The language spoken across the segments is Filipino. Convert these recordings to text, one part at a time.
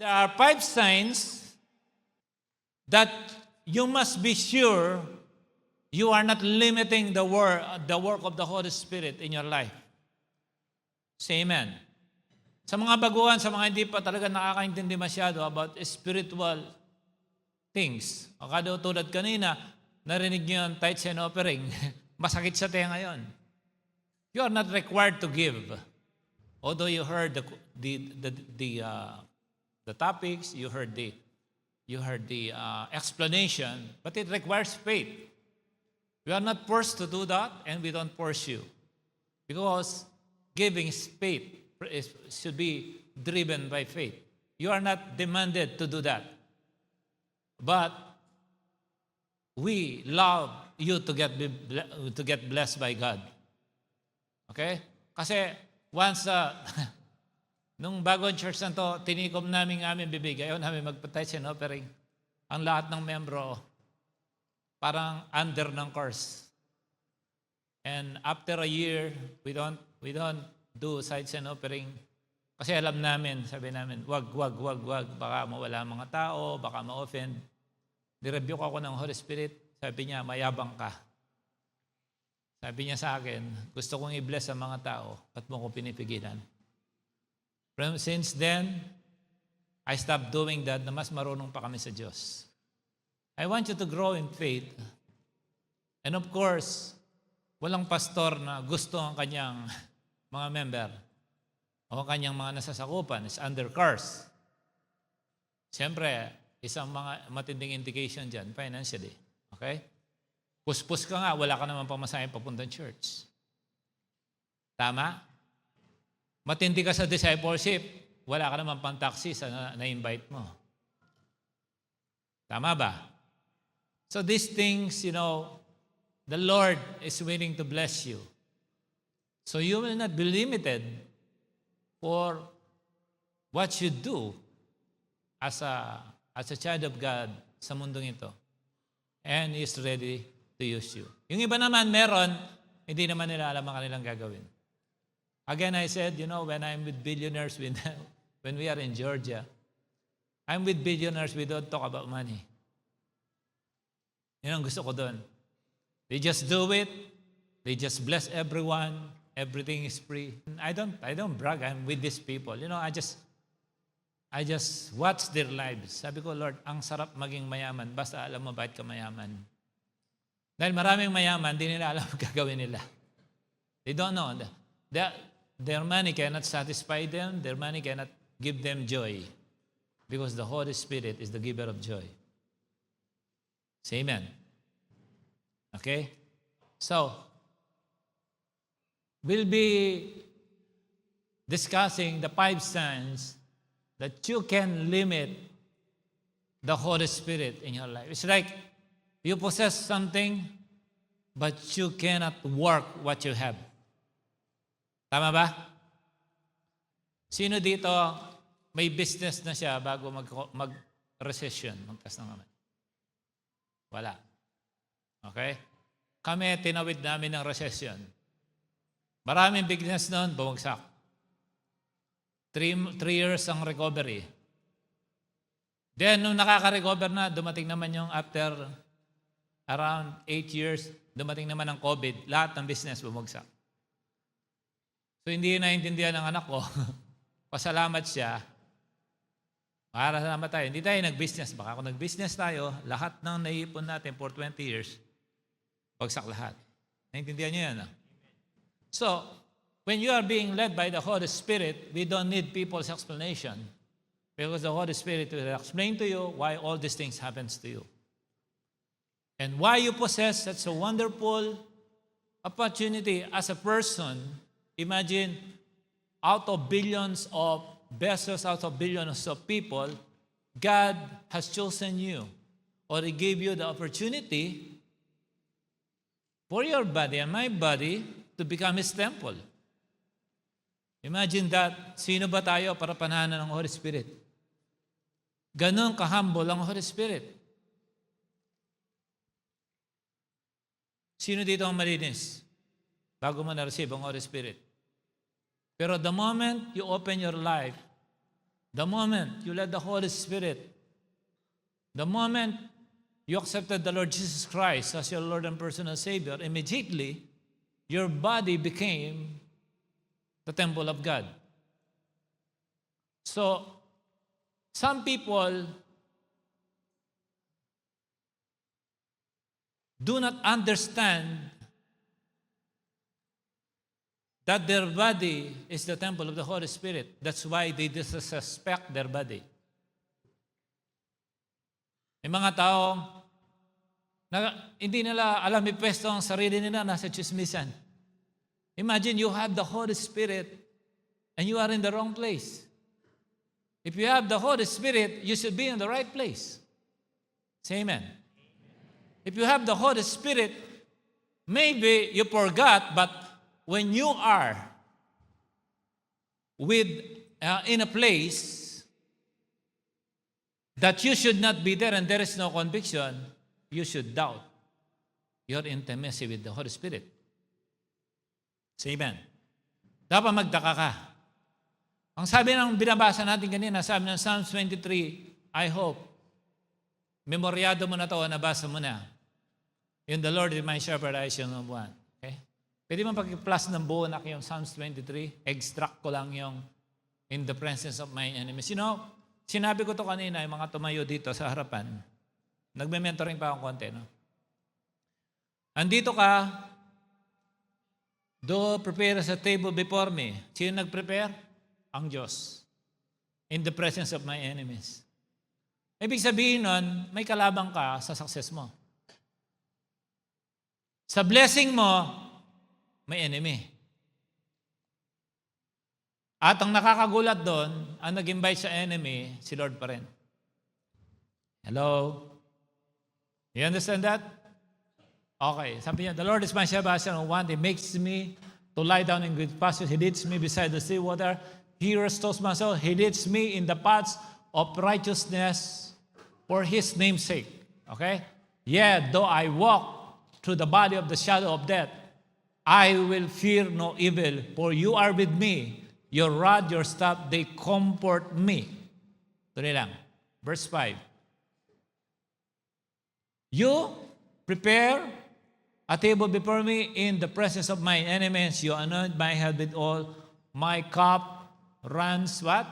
There are 5 signs that you must be sure you are not limiting the work of the Holy Spirit in your life. Say amen. Sa mga baguhan, sa mga hindi pa talaga nakakaintindi masyado about spiritual things. O kada tulad kanina, narinig niyo yung tithes and offering. Masakit sa tenga yon. You are not required to give. Although you heard the topics, you heard the explanation, but it requires faith. We are not forced to do that, and we don't force you, because giving is faith. It should be driven by faith. You are not demanded to do that, but we love you to get blessed by God. Okay? Kasi once nung bagong church na to, tinikom namin aming bibig. Ayaw namin mag-tithes and offering. Ang lahat ng membro, parang under ng course. And after a year, we don't do tithes and offering. Kasi alam namin, sabi namin, wag. Baka mawala ang mga tao, baka ma-offend. Nirebuke ako ng Holy Spirit. Sabi niya, mayabang ka. Sabi niya sa akin, gusto kong i-bless ang mga tao at mo ko pinipigilan. Since then, I stopped doing that na mas marunong pa kami sa Diyos. I want you to grow in faith. And of course, walang pastor na gusto ang kanyang mga member o kanyang mga nasasakupan is under curse. Siyempre, isang mga matinding indication dyan, financially. Okay? Puspos ka nga, wala ka naman pamasahin papuntang church. Tama? Matindi ka sa discipleship, wala ka naman pang taxi sa na-invite mo. Tama ba? So these things, the Lord is willing to bless you. So you will not be limited for what you do as a child of God sa mundong ito. And He is ready to use you. Yung iba naman meron, hindi naman nila alam ang kanilang gagawin. Again, I said, when I'm with billionaires, when we are in Georgia, I'm with billionaires, we don't talk about money. Yun ang gusto ko doon. They just do it. They just bless everyone. Everything is free. I don't brag. I'm with these people. I just watch their lives. Sabi ko, Lord, ang sarap maging mayaman. Basta alam mo bakit ka mayaman. Dahil maraming mayaman, di nila alam ang gagawin nila. They don't know. Their money cannot satisfy them. Their money cannot give them joy. Because the Holy Spirit is the giver of joy. Say amen. Okay? So, we'll be discussing the 5 signs that you can limit the Holy Spirit in your life. It's like you possess something, but you cannot work what you have. Tama ba? Sino dito may business na siya bago mag-recession? Magtas ng kamay. Wala. Okay? Kami, tinawid namin ng recession. Maraming business noon, bumagsak. 3 years ang recovery. Then, nung nakaka-recover na, dumating naman yung after around 8 years, dumating naman ang COVID, lahat ng business bumagsak. So, hindi naiintindihan ng anak ko. Pasalamat siya. Salamat tayo. Hindi tayo nag-business. Baka kung nag-business tayo, lahat ng naiipon natin for 20 years, bagsak lahat. Naiintindihan niyo yan? So, when you are being led by the Holy Spirit, we don't need people's explanation. Because the Holy Spirit will explain to you why all these things happens to you. And why you possess such a wonderful opportunity as a person. Imagine, out of billions of pesos, out of billions of people, God has chosen you. Or He gave you the opportunity for your body and my body to become His temple. Imagine that. Sino ba tayo para panahanan ng Holy Spirit? Ganon kahumble ang Holy Spirit. Sino dito ang malinis? Bago mo na-receive ang Holy Spirit. Pero the moment you open your life, The moment you let the Holy Spirit, the moment you accepted the Lord Jesus Christ as your Lord and personal Savior, immediately, your body became the temple of God. So, some people do not understand that their body is the temple of the Holy Spirit. That's why they disrespect their body. May mga tao na hindi nila alam may pwesto ang sarili nila, nasa chismisan. Imagine you have the Holy Spirit and you are in the wrong place. If you have the Holy Spirit, you should be in the right place. Say amen. If you have the Holy Spirit, maybe you forgot, but when you are in a place that you should not be there and there is no conviction, you should doubt your intimacy with the Holy Spirit. Say amen. Dapat magtaka ka. Ang sabi ng binabasa natin kanina, sabi ng Psalms 23, I hope, memoryado mo na ito, nabasa mo na. In the Lord is my shepherd, I shall not want. Okay? Pwede mo pag-plus ng buo na yung Psalms 23, extract ko lang yung in the presence of my enemies. You know, sinabi ko to kanina, yung mga tumayo dito sa harapan, nagme-mentoring pa akong konti, no? Andito ka, do prepare a table before me. Sino nag-prepare? Ang Diyos. In the presence of my enemies. Ibig sabihin nun, may kalabang ka sa success mo. Sa blessing mo, may enemy. At ang nakakagulat doon, ang nag-invite sa enemy, si Lord pa rin. Hello? You understand that? Okay. Sabi niya, the Lord is my shepherd, I shall not want. He makes me to lie down in good pastures. He leads me beside the still water. He restores my soul. He leads me in the paths of righteousness for His name's sake. Okay? Yet, though I walk through the valley of the shadow of death, I will fear no evil, for you are with me. Your rod, your staff, they comfort me. Tuloy lang. Verse 5. You prepare a table before me in the presence of my enemies. You anoint my head with oil. My cup runs what?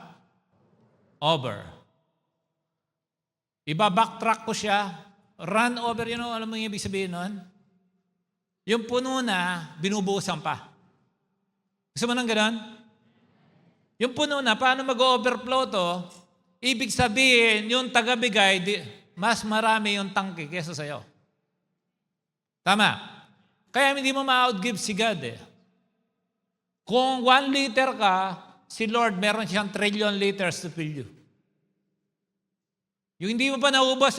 Over. Iba-backtrack ko siya. Run over, you know, alam mo yung ibig sabihin nun? Yung puno na, binubuhusan pa. Gusto mo nang gano'n? Yung puno na, paano mag-overflow to? Ibig sabihin, yung tagabigay, mas marami yung tangke kesa sa'yo. Tama? Kaya hindi mo ma-outgive si God eh. Kung 1 liter ka, si Lord meron siyang trillion liters to fill you. Yung hindi mo pa naubos,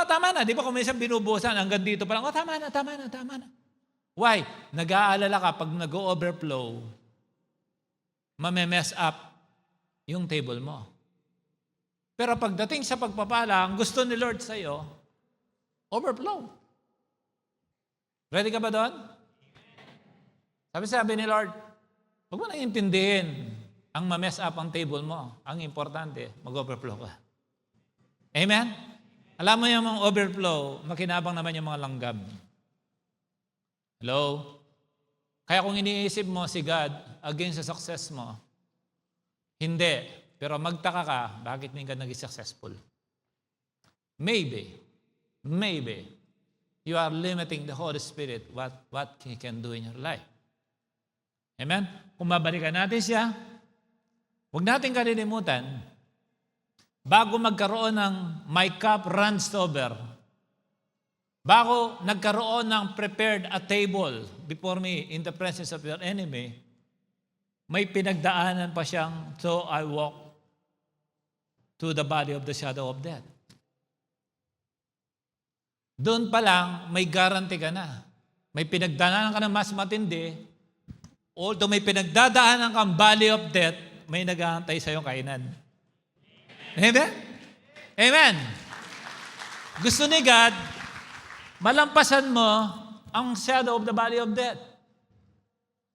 tama na. Di ba kung minsan binubusan, hanggang dito pa lang, tama na. Why? Nag-aalala ka, pag nag-overflow, mame-mess up yung table mo. Pero pagdating sa pagpapala, ang gusto ni Lord sa'yo, overflow. Ready ka ba doon? Sabi ni Lord, huwag mo na intindihin ang ma-mess up ang table mo. Ang importante, mag-overflow ka. Amen? Alam mo yung mga overflow, makinabang naman yung mga langgam. Hello? Kaya kung iniisip mo si God against sa success mo, hindi. Pero magtaka ka, bakit hindi ka naging successful? Maybe, you are limiting the Holy Spirit what He can do in your life. Amen? Kung mabalikan natin siya, huwag natin kalilimutan, bago magkaroon ng my cup runs over, bago nagkaroon ng prepared a table before me in the presence of your enemy, may pinagdaanan pa siyang, so I walk to the valley of the shadow of death. Doon pa lang, may guarantee ka na. May pinagdaanan ka na mas matindi, although may pinagdadaanan kang valley of death, may nag-aantay sa'yo kainan. Amen? Amen. Gusto ni God, malampasan mo ang shadow of the valley of death.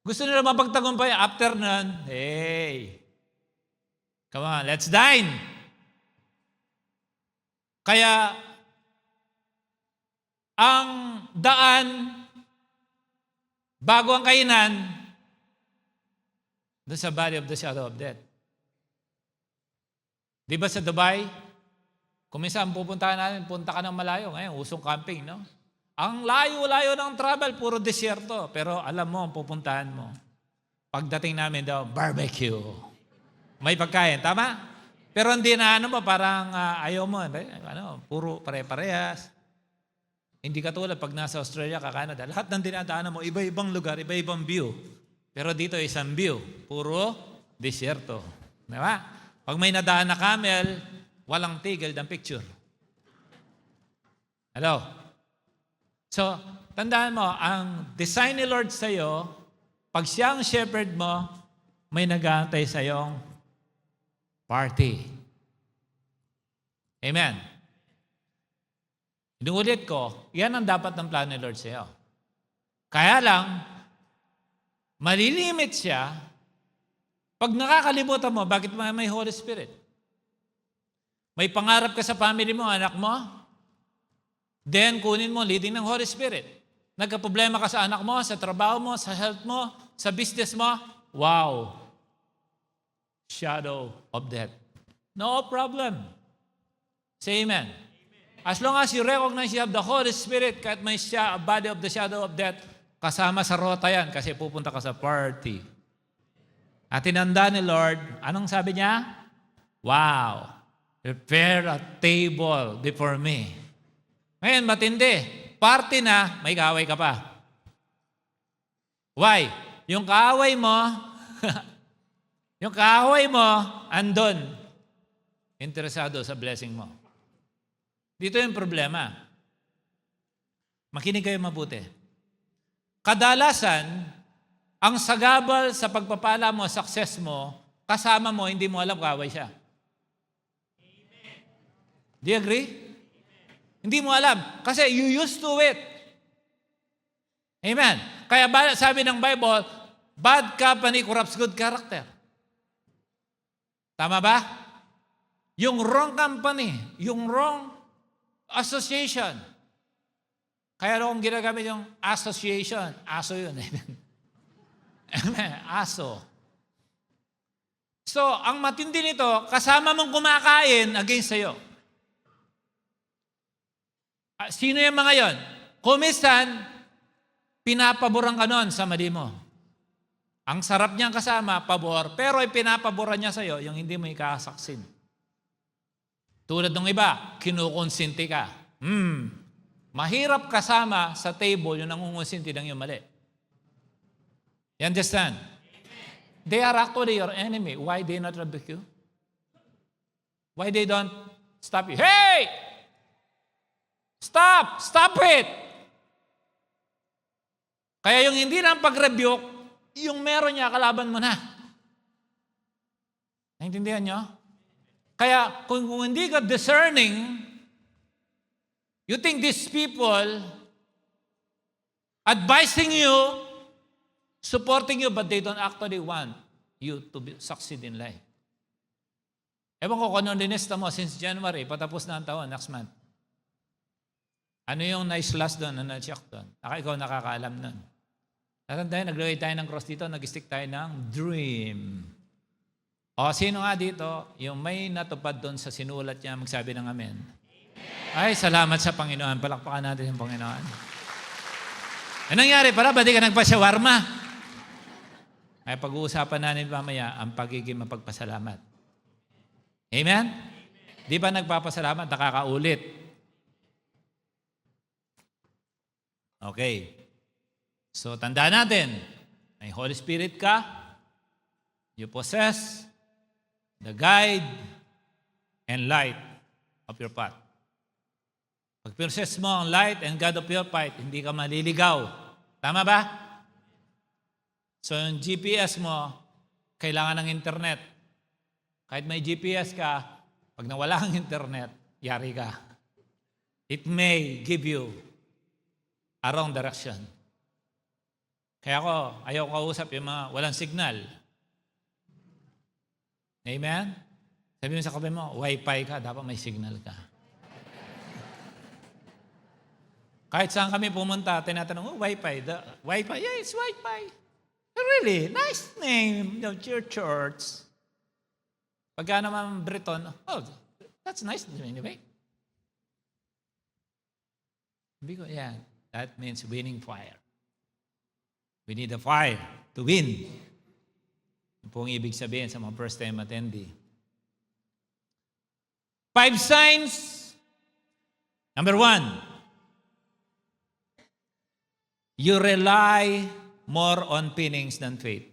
Gusto nila mapagtagumpay after nun, hey, Come on, let's dine. Kaya, ang daan, bago ang kainan, doon sa valley of the shadow of death. Di ba sa Dubai, kung minsan pupuntahan natin, punta ka ng malayo. Ngayon, usong camping, no? Ang layo-layo ng travel, puro desierto. Pero alam mo, ang pupuntahan mo. Pagdating namin daw, barbecue. May pagkain, tama? Pero hindi na parang ayaw mo. Puro pare-parehas. Hindi katulad pag nasa Australia ka, Canada. Lahat ng dinadaanan mo, iba-ibang lugar, iba-ibang view. Pero dito isang view, puro desierto. Diba? Pag may nadaan na camel, walang tigil ng picture. Hello? So, tandaan mo, ang design ni Lord sa'yo, pag siya ang shepherd mo, may nag-aantay sa'yong party. Amen. Inuulit ko, yan ang dapat ng plano ni Lord sa'yo. Kaya lang, malilimit siya pag nakakalimutan mo, bakit may Holy Spirit? May pangarap ka sa family mo, anak mo, then kunin mo leading ng Holy Spirit. Nagka-problema ka sa anak mo, sa trabaho mo, sa health mo, sa business mo, wow! Shadow of death. No problem. Say amen. As long as you recognize you have the Holy Spirit, kahit may siya, a body of the shadow of death, kasama sa rota yan kasi pupunta ka sa party. At tinanda ni Lord, anong sabi niya? Wow! Prepare a table before me. Ngayon, matindi. Party na, may kaaway ka pa. Why? Yung kaaway mo, andun. Interesado sa blessing mo. Dito yung problema. Makinig kayo mabuti. Kadalasan, ang sagabal sa pagpapala mo, success mo, kasama mo, hindi mo alam kaaway siya. Do you agree? Hindi mo alam. Kasi you used to it. Amen. Kaya sabi ng Bible, bad company corrupts good character. Tama ba? Yung wrong company, yung wrong association. Kaya kung ginagamit yung association, aso yun. Amen. Aso. So, ang matindi nito, kasama mong kumakain against sa'yo. Sino yung mga yon? Kumisan, pinapaboran ka nun sa mali mo. Ang sarap niyang kasama, pabor, pero ipinapaboran niya sa'yo yung hindi mo ikasaksin. Tulad ng iba, kinukonsinti ka. Mahirap kasama sa table yung nangungonsinti ng yung mali. You understand? They are actually your enemy. Why they not rebuke you? Why they don't stop you? Hey! Stop! Stop it! Kaya yung hindi na pag-rebuke, yung meron niya, kalaban mo na. Naintindihan nyo? Kaya kung hindi ka discerning, you think these people advising you, supporting you, but they don't actually want you to succeed in life. Ewan ko kung ano linesta mo since January, patapos na ang taon, next month. Ano yung na-slash doon, ano na-check doon? Ikaw nakakaalam nun. Tayo, naglagay tayo ng cross dito, nag-stick tayo ng dream. O, sino nga dito, yung may natupad doon sa sinulat niya, magsabi ng amen. Ay, salamat sa Panginoon. Palakpakan natin yung Panginoon. Ano nangyari pala? Ba't di ka nagpa-shawarma? Ay, pag-uusapan natin mamaya ang pagiging mapagpasalamat. Amen? Di ba nagpapasalamat? Nakakaulit. Okay. So, tandaan natin, may Holy Spirit ka, you possess the guide and light of your path. Pag possess mo ang light and God of your path, hindi ka maliligaw. Tama ba? So, yung GPS mo, kailangan ng internet. Kahit may GPS ka, pag nawala ang internet, yari ka. It may give you a wrong direction. Kaya ako, ayaw kausap yung mga walang signal. Amen? Sabi mo sa kape mo, Wi-Fi ka, dapat may signal ka. Kahit saan kami pumunta, tinatanong, Wi-Fi. Wi-Fi? Yeah, it's Wi-Fi. Really? Nice name of your church. Pagka naman Breton, that's nice anyway. Because, yeah, that means winning fire. We need a fire to win. Yung pong ibig sabihin sa mga first-time attendee. 5 signs. Number 1, you rely more on feelings than faith.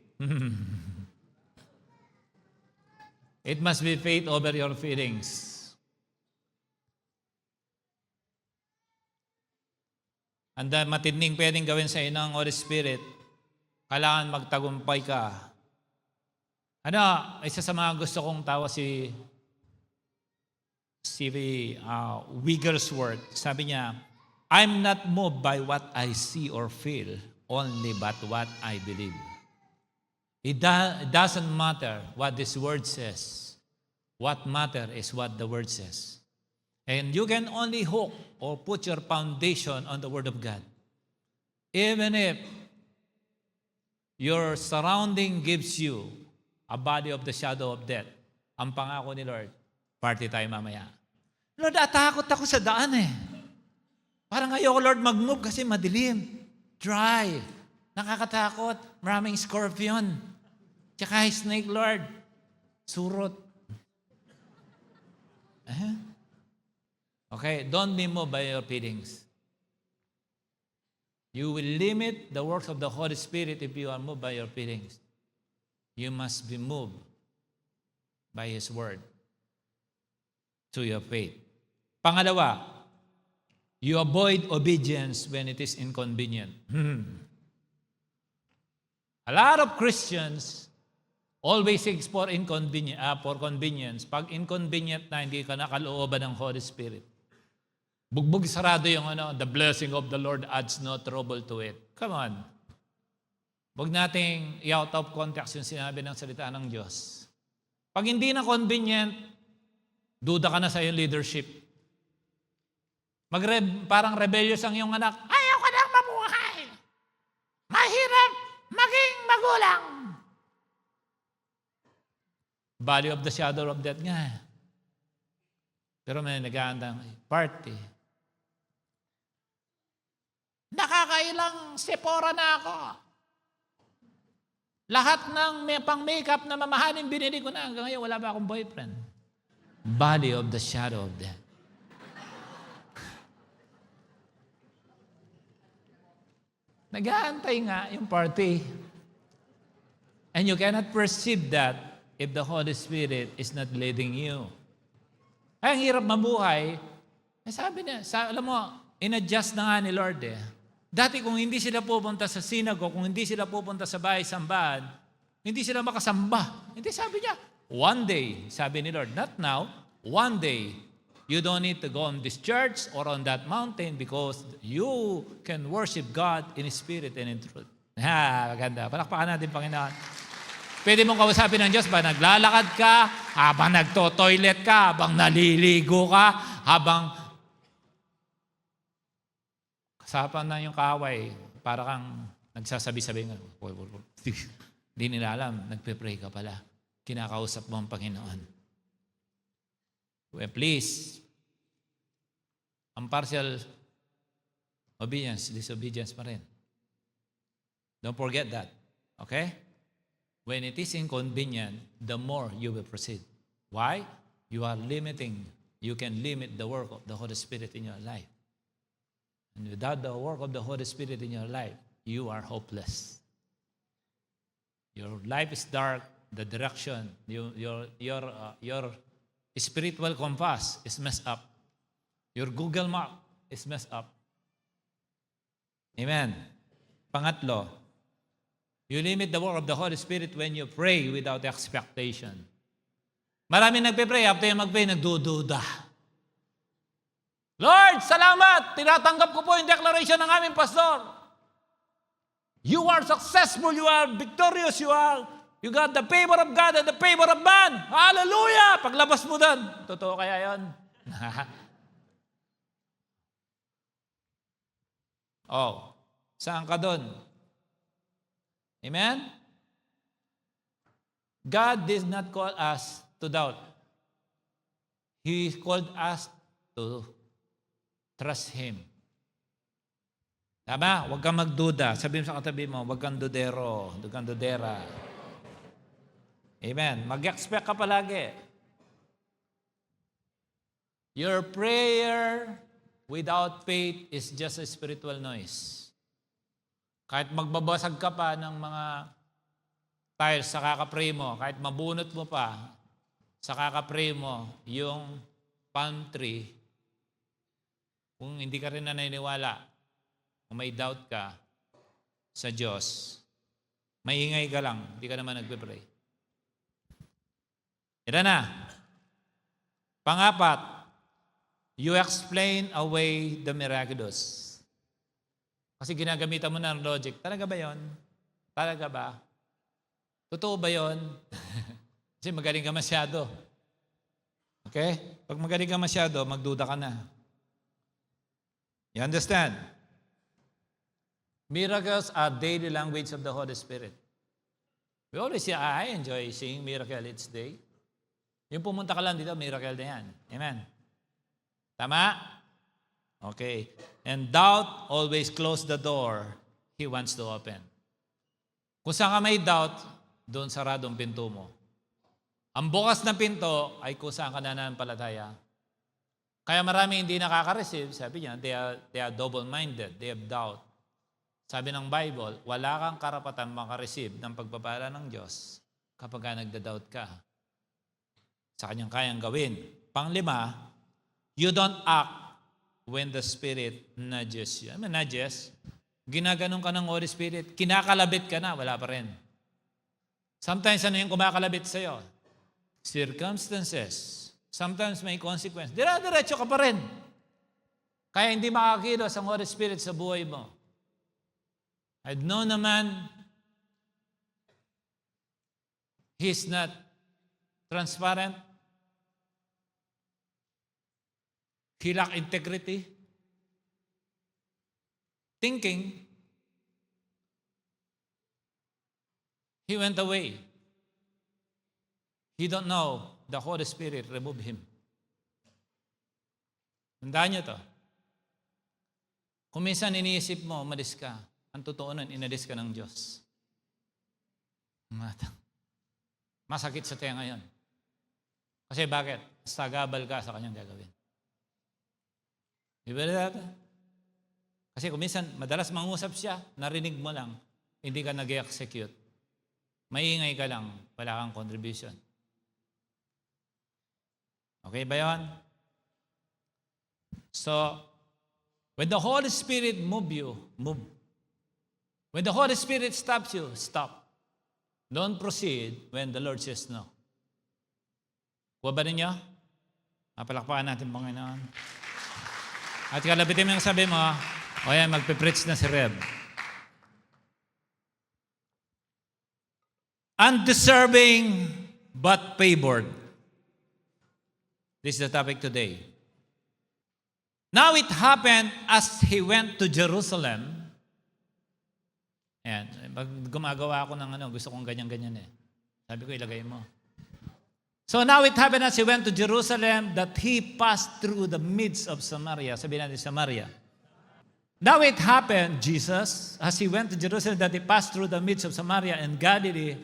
It must be faith over your feelings. Ang matinding pwedeng gawin sa inyo ng Holy Spirit, kailangan magtagumpay ka. Isa sa mga gusto kong tawa si Wigglesworth. Sabi niya, I'm not moved by what I see or feel, only but what I believe. It doesn't matter what this word says. What matters is what the word says. And you can only hook or put your foundation on the Word of God. Even if your surrounding gives you a body of the shadow of death, ang pangako ni Lord, party tayo mamaya. Lord, atakot ako sa daan eh. Parang ayoko, Lord, mag-move kasi madilim. Dry. Nakakatakot. Maraming scorpion. Tsaka snake, Lord. Surot. Okay, don't be moved by your feelings. You will limit the works of the Holy Spirit if you are moved by your feelings. You must be moved by His Word to your faith. Pangalawa, you avoid obedience when it is inconvenient. A lot of Christians always seeks for convenience. Pag inconvenient na, hindi ka nakalooban ng Holy Spirit. Bugbog sarado yung the blessing of the Lord adds no trouble to it. Come on. Huwag nating i-out of context yung sinabi ng salita ng Diyos. Pag hindi na convenient, duda ka na sa iyong leadership. Parang rebellious ang iyong anak. Ayaw ka nang mabuhay. Mahirap maging magulang. Valley of the shadow of death nga. Pero may nag-aandang party. Nakakailang Sephora na ako. Lahat ng pang-makeup na mamahalin, binili ko na. Hanggang ngayon, wala pa akong boyfriend. Valley of the shadow of death. Nag-aantay nga yung party. And you cannot perceive that if the Holy Spirit is not leading you. Ay, ang hirap mabuhay. Sabi niya, alam mo, in-adjust na nga ni Lord eh. Dati kung hindi sila pupunta sa synagogue, kung hindi sila pupunta sa bahay-sambahan, hindi sila makasamba. Hindi, sabi niya, one day, sabi ni Lord, not now, one day, you don't need to go on this church or on that mountain because you can worship God in spirit and in truth. Maganda. Palakpakan natin, Panginoon. Pwede mong kausapin ng Diyos ba naglalakad ka, habang nagto-toilet ka, habang naliligo ka, habang kasapan na yung kaaway, para kang nagsasabi-sabi nga, hindi nila alam, nagpe-pray ka pala. Kinakausap mo ang Panginoon. Well, please, ang partial obedience, disobedience pa rin. Don't forget that. Okay? When it is inconvenient, the more you will proceed. Why? You can limit the work of the Holy Spirit in your life. And without the work of the Holy Spirit in your life, you are hopeless. Your life is dark, the direction, your spiritual compass is messed up. Your Google Map is messed up. Amen. Pangatlo, you limit the work of the Holy Spirit when you pray without expectation. Maraming nagpe-pray, after yung mag-pray, nagdududa. Lord, salamat! Tinatanggap ko po yung declaration ng aming pastor. You are successful, you are victorious, you are You got the favor of God and the favor of man. Hallelujah! Paglabas mo doon, totoo kaya yon? Oh, saan ka doon? Amen? God did not call us to doubt. He called us to trust Him. Tama? Huwag kang magduda. Sabihin sa katabi mo, huwag kang dudero, huwag kang dudera. Amen. Mag-expect ka palagi. Your prayer without faith is just a spiritual noise. Kahit magbabasag ka pa ng mga tiles sa kakapray mo, kahit mabunot mo pa sa kakapray mo yung palm tree, kung hindi ka rin naniniwala, kung may doubt ka sa Diyos, maingay ka lang, hindi ka naman nagpe-pray. Ito na. Pangapat, you explain away the miraculous. Kasi ginagamitan mo ng logic. Talaga ba yon? Talaga ba? Totoo ba yon? Kasi magaling ka masyado. Okay? Pag magaling ka masyado, magduda ka na. You understand? Miracles are daily language of the Holy Spirit. We always say, I enjoy seeing miracle each day. Yung pumunta ka lang dito, miracle na yan. Amen. Tama? Okay. And doubt always close the door He wants to open. Kung saan ka may doubt, doon saradong pinto mo. Ang bukas na pinto ay kung saan ka nananampalataya. Kaya marami hindi nakaka-receive, sabi niya, they are double-minded, they have doubt. Sabi ng Bible, wala kang karapatan makareceive ng pagpapala ng Diyos kapag nagda-doubt ka sa kanyang kayang gawin. Panglima, you don't act when the Spirit nudges you. Nudges, ginaganon ka ng Holy Spirit, kinakalabit ka na, wala pa rin. Sometimes ano yung kumakalabit sa'yo? Circumstances. Sometimes may consequence. Dire-diretso ka pa rin. Kaya hindi makakilos ang Holy Spirit sa buhay mo. I've known a man, he's not transparent. He lack integrity. Thinking. He went away. He don't know the Holy Spirit removed him. Tandaan niyo to. Kung minsan iniisip mo, umalis ka, ang totoo nun, inalis ka ng Diyos. Masakit sa tenga ngayon. Kasi bakit? Sagabal ka sa kanyang gagawin. Di ba natin? Kasi kung minsan, madalas mangusap siya, narinig mo lang, hindi ka nag-execute. Maingay ka lang, wala kang contribution. Okay ba yun? So, when the Holy Spirit move you, move. When the Holy Spirit stops you, stop. Don't proceed when the Lord says no. Kuha ba ninyo? Palakpakan natin, Panginoon. At kalabitin mo yung sabi mo, o yan, magpipreach na si Reb. Undeserving but favored. This is the topic today. Now it happened as he went to Jerusalem. Ayan, pag gumagawa ako ng gusto kong ganyan-ganyan eh. Sabi ko, ilagay mo. So now it happened as he went to Jerusalem that he passed through the midst of Samaria. Sabihin natin Samaria. Now it happened, Jesus, as he went to Jerusalem, that he passed through the midst of Samaria and Galilee.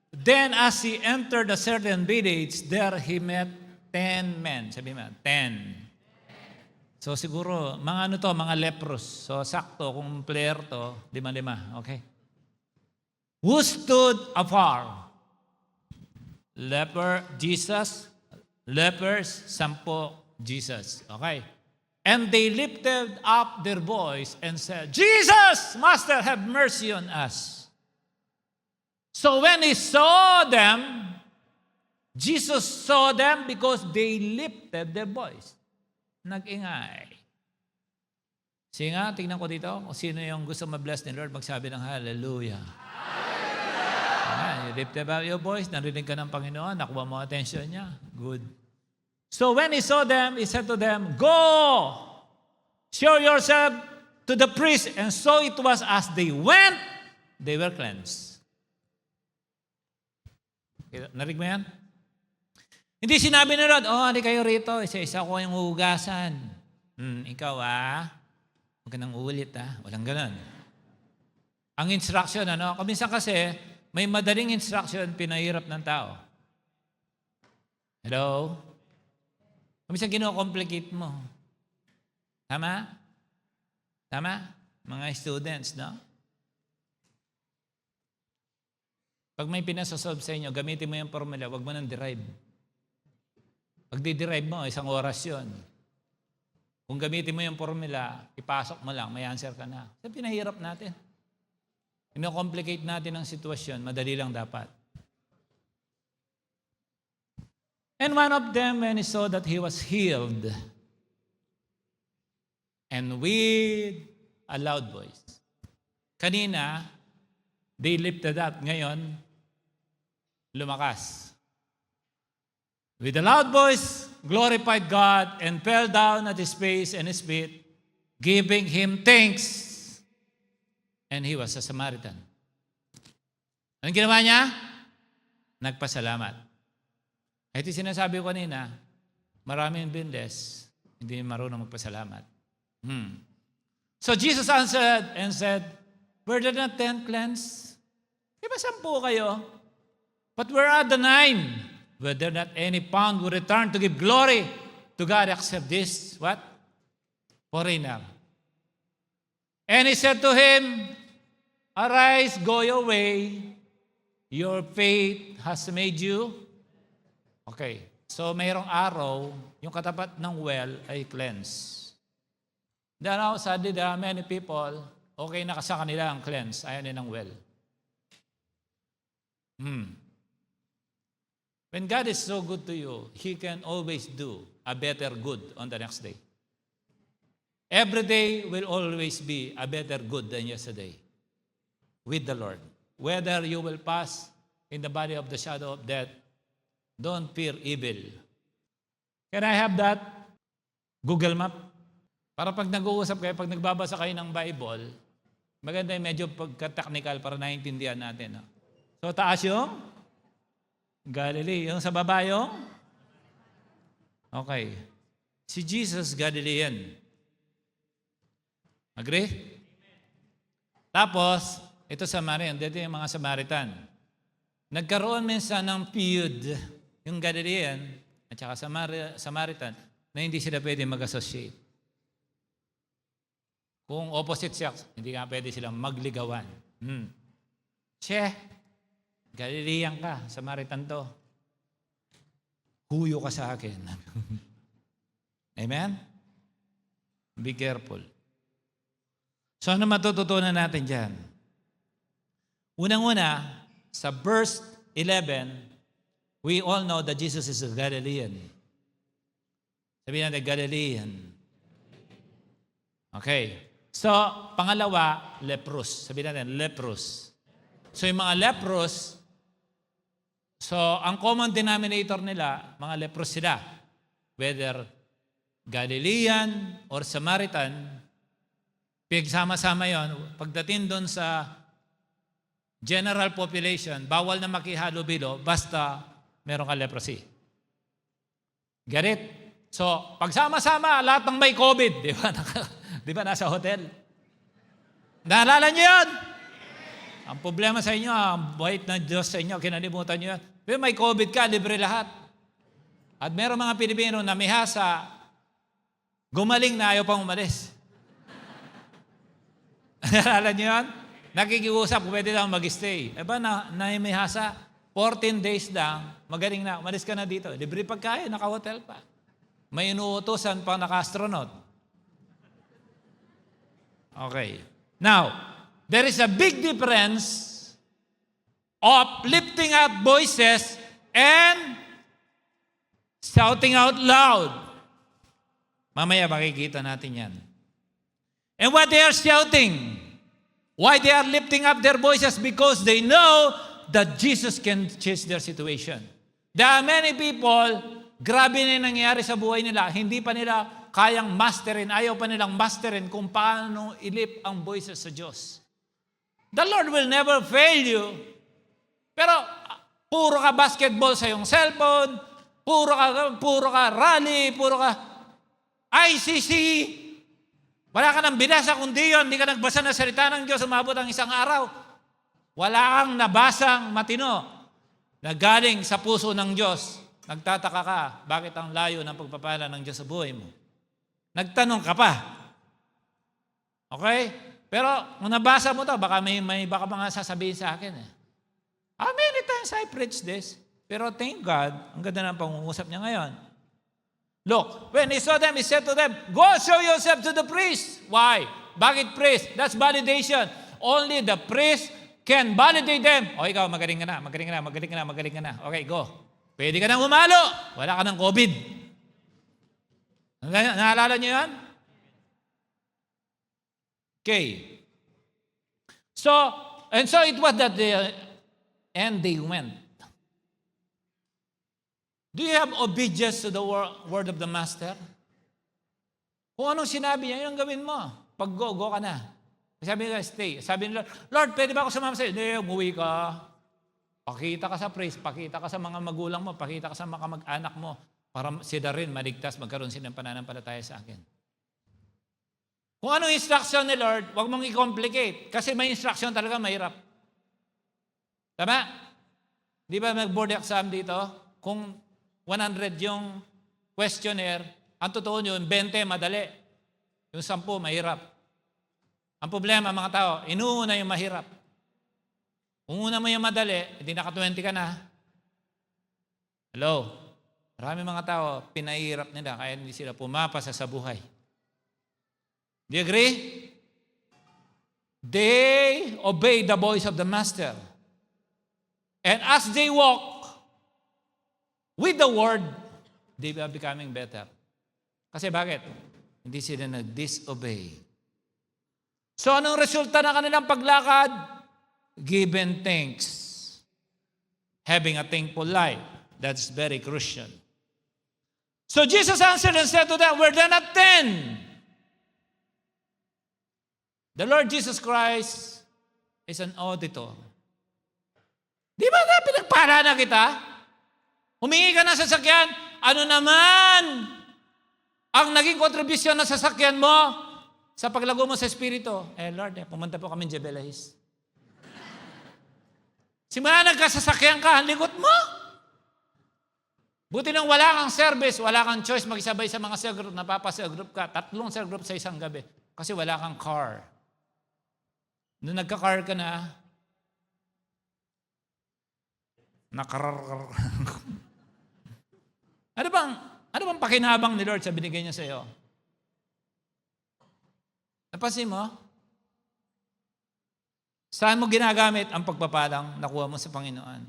Then as he entered a certain village, there he met 10 men. Sabihin mo, 10. So siguro, mga lepros. So sakto, kung player to, 5-5. Okay? Who stood afar? Leper, Jesus. Lepers, 10, Jesus. Okay? And they lifted up their voice and said, Jesus, Master, have mercy on us. So when he saw them, Jesus saw them because they lifted their voice. Nag-ingay. Sige nga, tingnan ko dito kung sino yung gusto ma-bless ni Lord, magsabi ng hallelujah. Amen. You lifted up your voice, narinig ka ng Panginoon, nakuha mo attention niya. Good. So when he saw them, he said to them, "Go! Show yourself to the priest." And so it was as they went, they were cleansed. Narinig mo yan? Hindi sinabi ni Lord, hindi kayo rito, isa-isa ko yung hugasan. Ikaw huwag ka nang ulit Walang ganun. Ang instruction, kuminsan kasi, may madaling instruction, pinahirap ng tao. Hello? Kuminsan kino-complicate mo. Tama? Tama? Mga students, no? Pag may pinasosolve sa inyo, gamitin mo yung formula, huwag mo nang derive. Pag di-derive mo, 1 oras yun. Kung gamitin mo yung formula, ipasok mo lang, may answer ka na. Kasi pinahirap natin. Ino-complicate natin ang sitwasyon, madali lang dapat. And one of them, when he saw that he was healed, and with a loud voice. Kanina, they lifted up. Ngayon, lumakas. With a loud voice, glorified God, and fell down at his face and his feet, giving him thanks. And he was a Samaritan. Anong ginawa niya? Nagpasalamat. Ito sinasabi ko kanina, maraming binless, hindi marunong magpasalamat. So Jesus answered and said, "Were there not 10 cleansed? Di ba 10 kayo? But where are the 9? Were there not any found who returned to give glory to God except this?" What? Foreigner. And he said to him, "Arise, go your way. Your faith has made you." Okay. So mayroong araw, yung katapat ng well ay cleanse. Now, sadly, there are many people, okay na sa kanila ang cleanse, ayaw nila ng well. When God is so good to you, He can always do a better good on the next day. Every day will always be a better good than yesterday with the Lord. Whether you will pass in the valley of the shadow of death, don't fear evil. Can I have that Google Map? Para pag nag-uusap kayo, pag nagbabasa kayo ng Bible, maganda yung medyo pagka-technical para naiintindihan natin. So, taas yung Galilee. Yung sa baba yung? Okay. Si Jesus, Galilean. Agree? Tapos, ito Samaritan. Dito yung mga Samaritan. Nagkaroon minsan ng feud, yung Galilean at saka Samaritan, na hindi sila pwede mag-associate. Kung opposite sex, hindi nga pwede silang magligawan. Galilean ka, Samaritan to. Huyo ka sa akin. Amen? Be careful. So ano matututunan natin dyan? Unang-una, sa verse 11, we all know that Jesus is a Galilean. Sabihin natin, Galilean. Okay. So, pangalawa, leprous. Sabihin natin, leprous. So, yung mga leprous, so, ang common denominator nila, mga leprous sila. Whether Galilean or Samaritan, pigsama-sama yon. Pagdating doon sa general population, bawal na makihalo-bilo basta meron ka leprosy. Get it? So, pagsama-sama, lahat ng may COVID, di ba? Di ba nasa hotel? Naalala niyo yun? Ang problema sa inyo, ang bait na Diyos sa inyo, kinalimutan niyo yan. Pero may COVID ka, libre lahat. At meron mga Pilipino na mihasa, gumaling na ayaw pang umalis. Naalala niyo yan? Nakikiusap, pwede lang mag-stay. E ba, mihasa, 14 days lang, magaling na, umalis ka na dito. Libre pagkain, naka-hotel pa. May inuutosan pang naka-astronaut. Okay. Now, there is a big difference of lifting up voices and shouting out loud. Mamaya makikita natin yan. And what they are shouting, why they are lifting up their voices? Because they know that Jesus can change their situation. There are many people, grabe na yung nangyayari sa buhay nila, hindi pa nila kayang masterin, ayaw pa nilang masterin kung paano ilip ang voices sa Diyos. The Lord will never fail you. Pero puro ka basketball sa iyong cellphone, puro ka rally, puro ka ICC, wala ka nang binasa kundi yun, hindi ka nagbasa ng salita ng Diyos, umabot ang isang araw. Wala kang nabasang matino na galing sa puso ng Diyos. Nagtataka ka, bakit ang layo ng pagpapala ng Diyos sa buhay mo? Nagtanong ka pa. Okay? Pero kung nabasa mo to, baka may baka mga sasabihin sa akin eh. How many times I preach this? Pero thank God, ang ganda ng pangungusap niya ngayon. Look, when he saw them, he said to them, go show yourself to the priest. Why? Bakit priest? That's validation. Only the priest can validate them. O ikaw, magaling ka na. Okay, go. Pwede ka nang umalo. Wala ka ng COVID. Naalala niyo yan? Okay. So it was that and they went. Do you have obedience to the word of the Master? Kung anong sinabi niya, yun ang gawin mo. Pag go ka na. Sabi nila, stay. Sabi nila, Lord, pwede ba ako sumama sa'yo? Hindi, umuwi ka. Pakita ka sa priest, pakita ka sa mga magulang mo, pakita ka sa mga kamag-anak mo, para sila rin maligtas, magkaroon sila ng pananampalataya sa akin. Kung anong instruction ni Lord, huwag mong i-complicate. Kasi may instruction talaga mahirap. Tama? Di ba mag-board exam dito? Kung 100 yung questionnaire, ang totoo nyo, 20 madali. Yung 10 mahirap. Ang problema mga tao, inuuna yung mahirap. Kung una mo yung madali, hindi naka-20 ka na. Hello? Marami mga tao, pinahirap nila, kaya hindi sila pumapasa sa buhay. Do you agree? They obey the voice of the Master. And as they walk with the Word, they are becoming better. Kasi bakit? Hindi sila nag-disobey. So anong resulta ng kanilang paglakad? Given thanks. Having a thankful life. That's very crucial. So Jesus answered and said to them, were there not 10? The Lord Jesus Christ is an auditor. Di ba na pinagpala na kita? Humingi ka ng sasakyan, ano naman ang naging kontribusyon ng sasakyan mo sa paglago mo sa Espiritu? Lord, pumunta po kami Jebelahis. Simula nagkasasakyan ka, ang likot mo. Buti nang wala kang service, wala kang choice magsabay sa mga cell group, napapa-cell group ka, 3 cell group sa isang gabi. Kasi wala kang car. Nung nagka-car ka na, Ano bang pakinabang ni Lord sa binigay niya sa iyo? Napansin mo? Saan mo ginagamit ang pagpapalang nakuha mo sa Panginoon?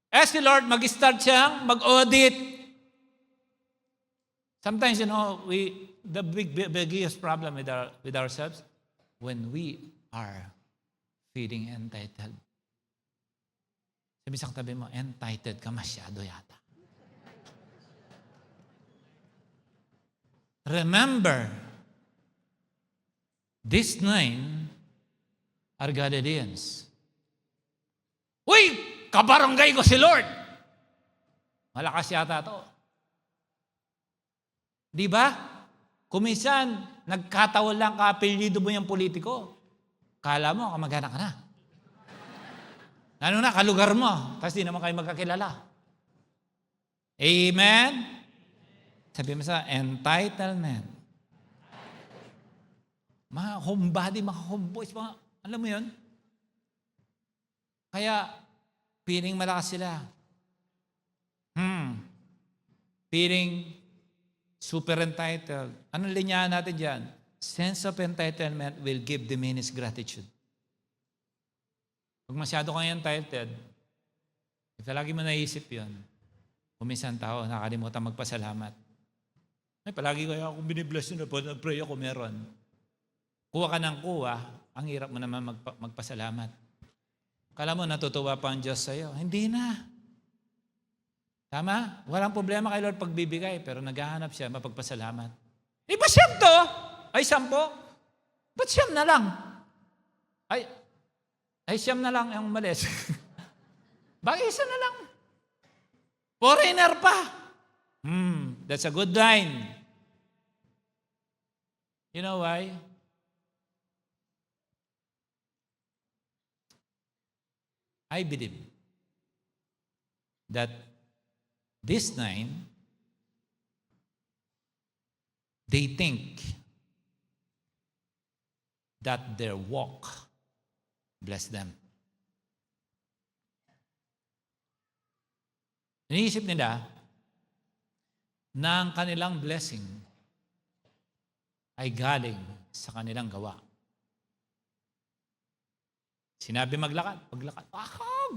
As the Lord, mag-start siyang mag-audit. Sometimes, the biggest problem with ourselves, when we are feeling entitled. Sabi sa tabi mo, entitled ka masyado yata. Remember, these 9 are Galileans. Uy! Kabarangay ko si Lord! Malakas yata to. Di ba? Kuminsan, nagkataon lang ka-apelyido mo yung politiko. Kala mo, kamag-anak ka na. Ano na, kalugar mo. Tapos di naman kayo magkakilala. Amen? Sabi mo sa entitlement. Mga homebody, mga homeboys, mga, alam mo yun? Kaya, feeling malakas sila. Feeling super entitled. Anong linyahan natin dyan? Sense of entitlement will give diminished gratitude. Pag masyado kang entitled, if lagi mo naisip yun, kuminsan tao, nakalimutan magpasalamat. Ay, palagi kaya akong binibless yun, nag-pray ako meron. Kuha ka ng kuha, ang hirap mo naman magpasalamat. Kala mo natutuwa pa ang Diyos sa'yo. Hindi na. Tama? Walang problema kay Lord pagbibigay, pero naghahanap siya, mapagpasalamat. Ba siyam to? Ay, 10? Ba't siyam na lang? Ay siyam na lang ang malis. Bakit isa na lang? Foreigner pa. That's a good line. You know why? I believe that this 9, they think that their walk bless them. Iniisip nila na ang kanilang blessing ay galing sa kanilang gawa. Sinabi maglakad.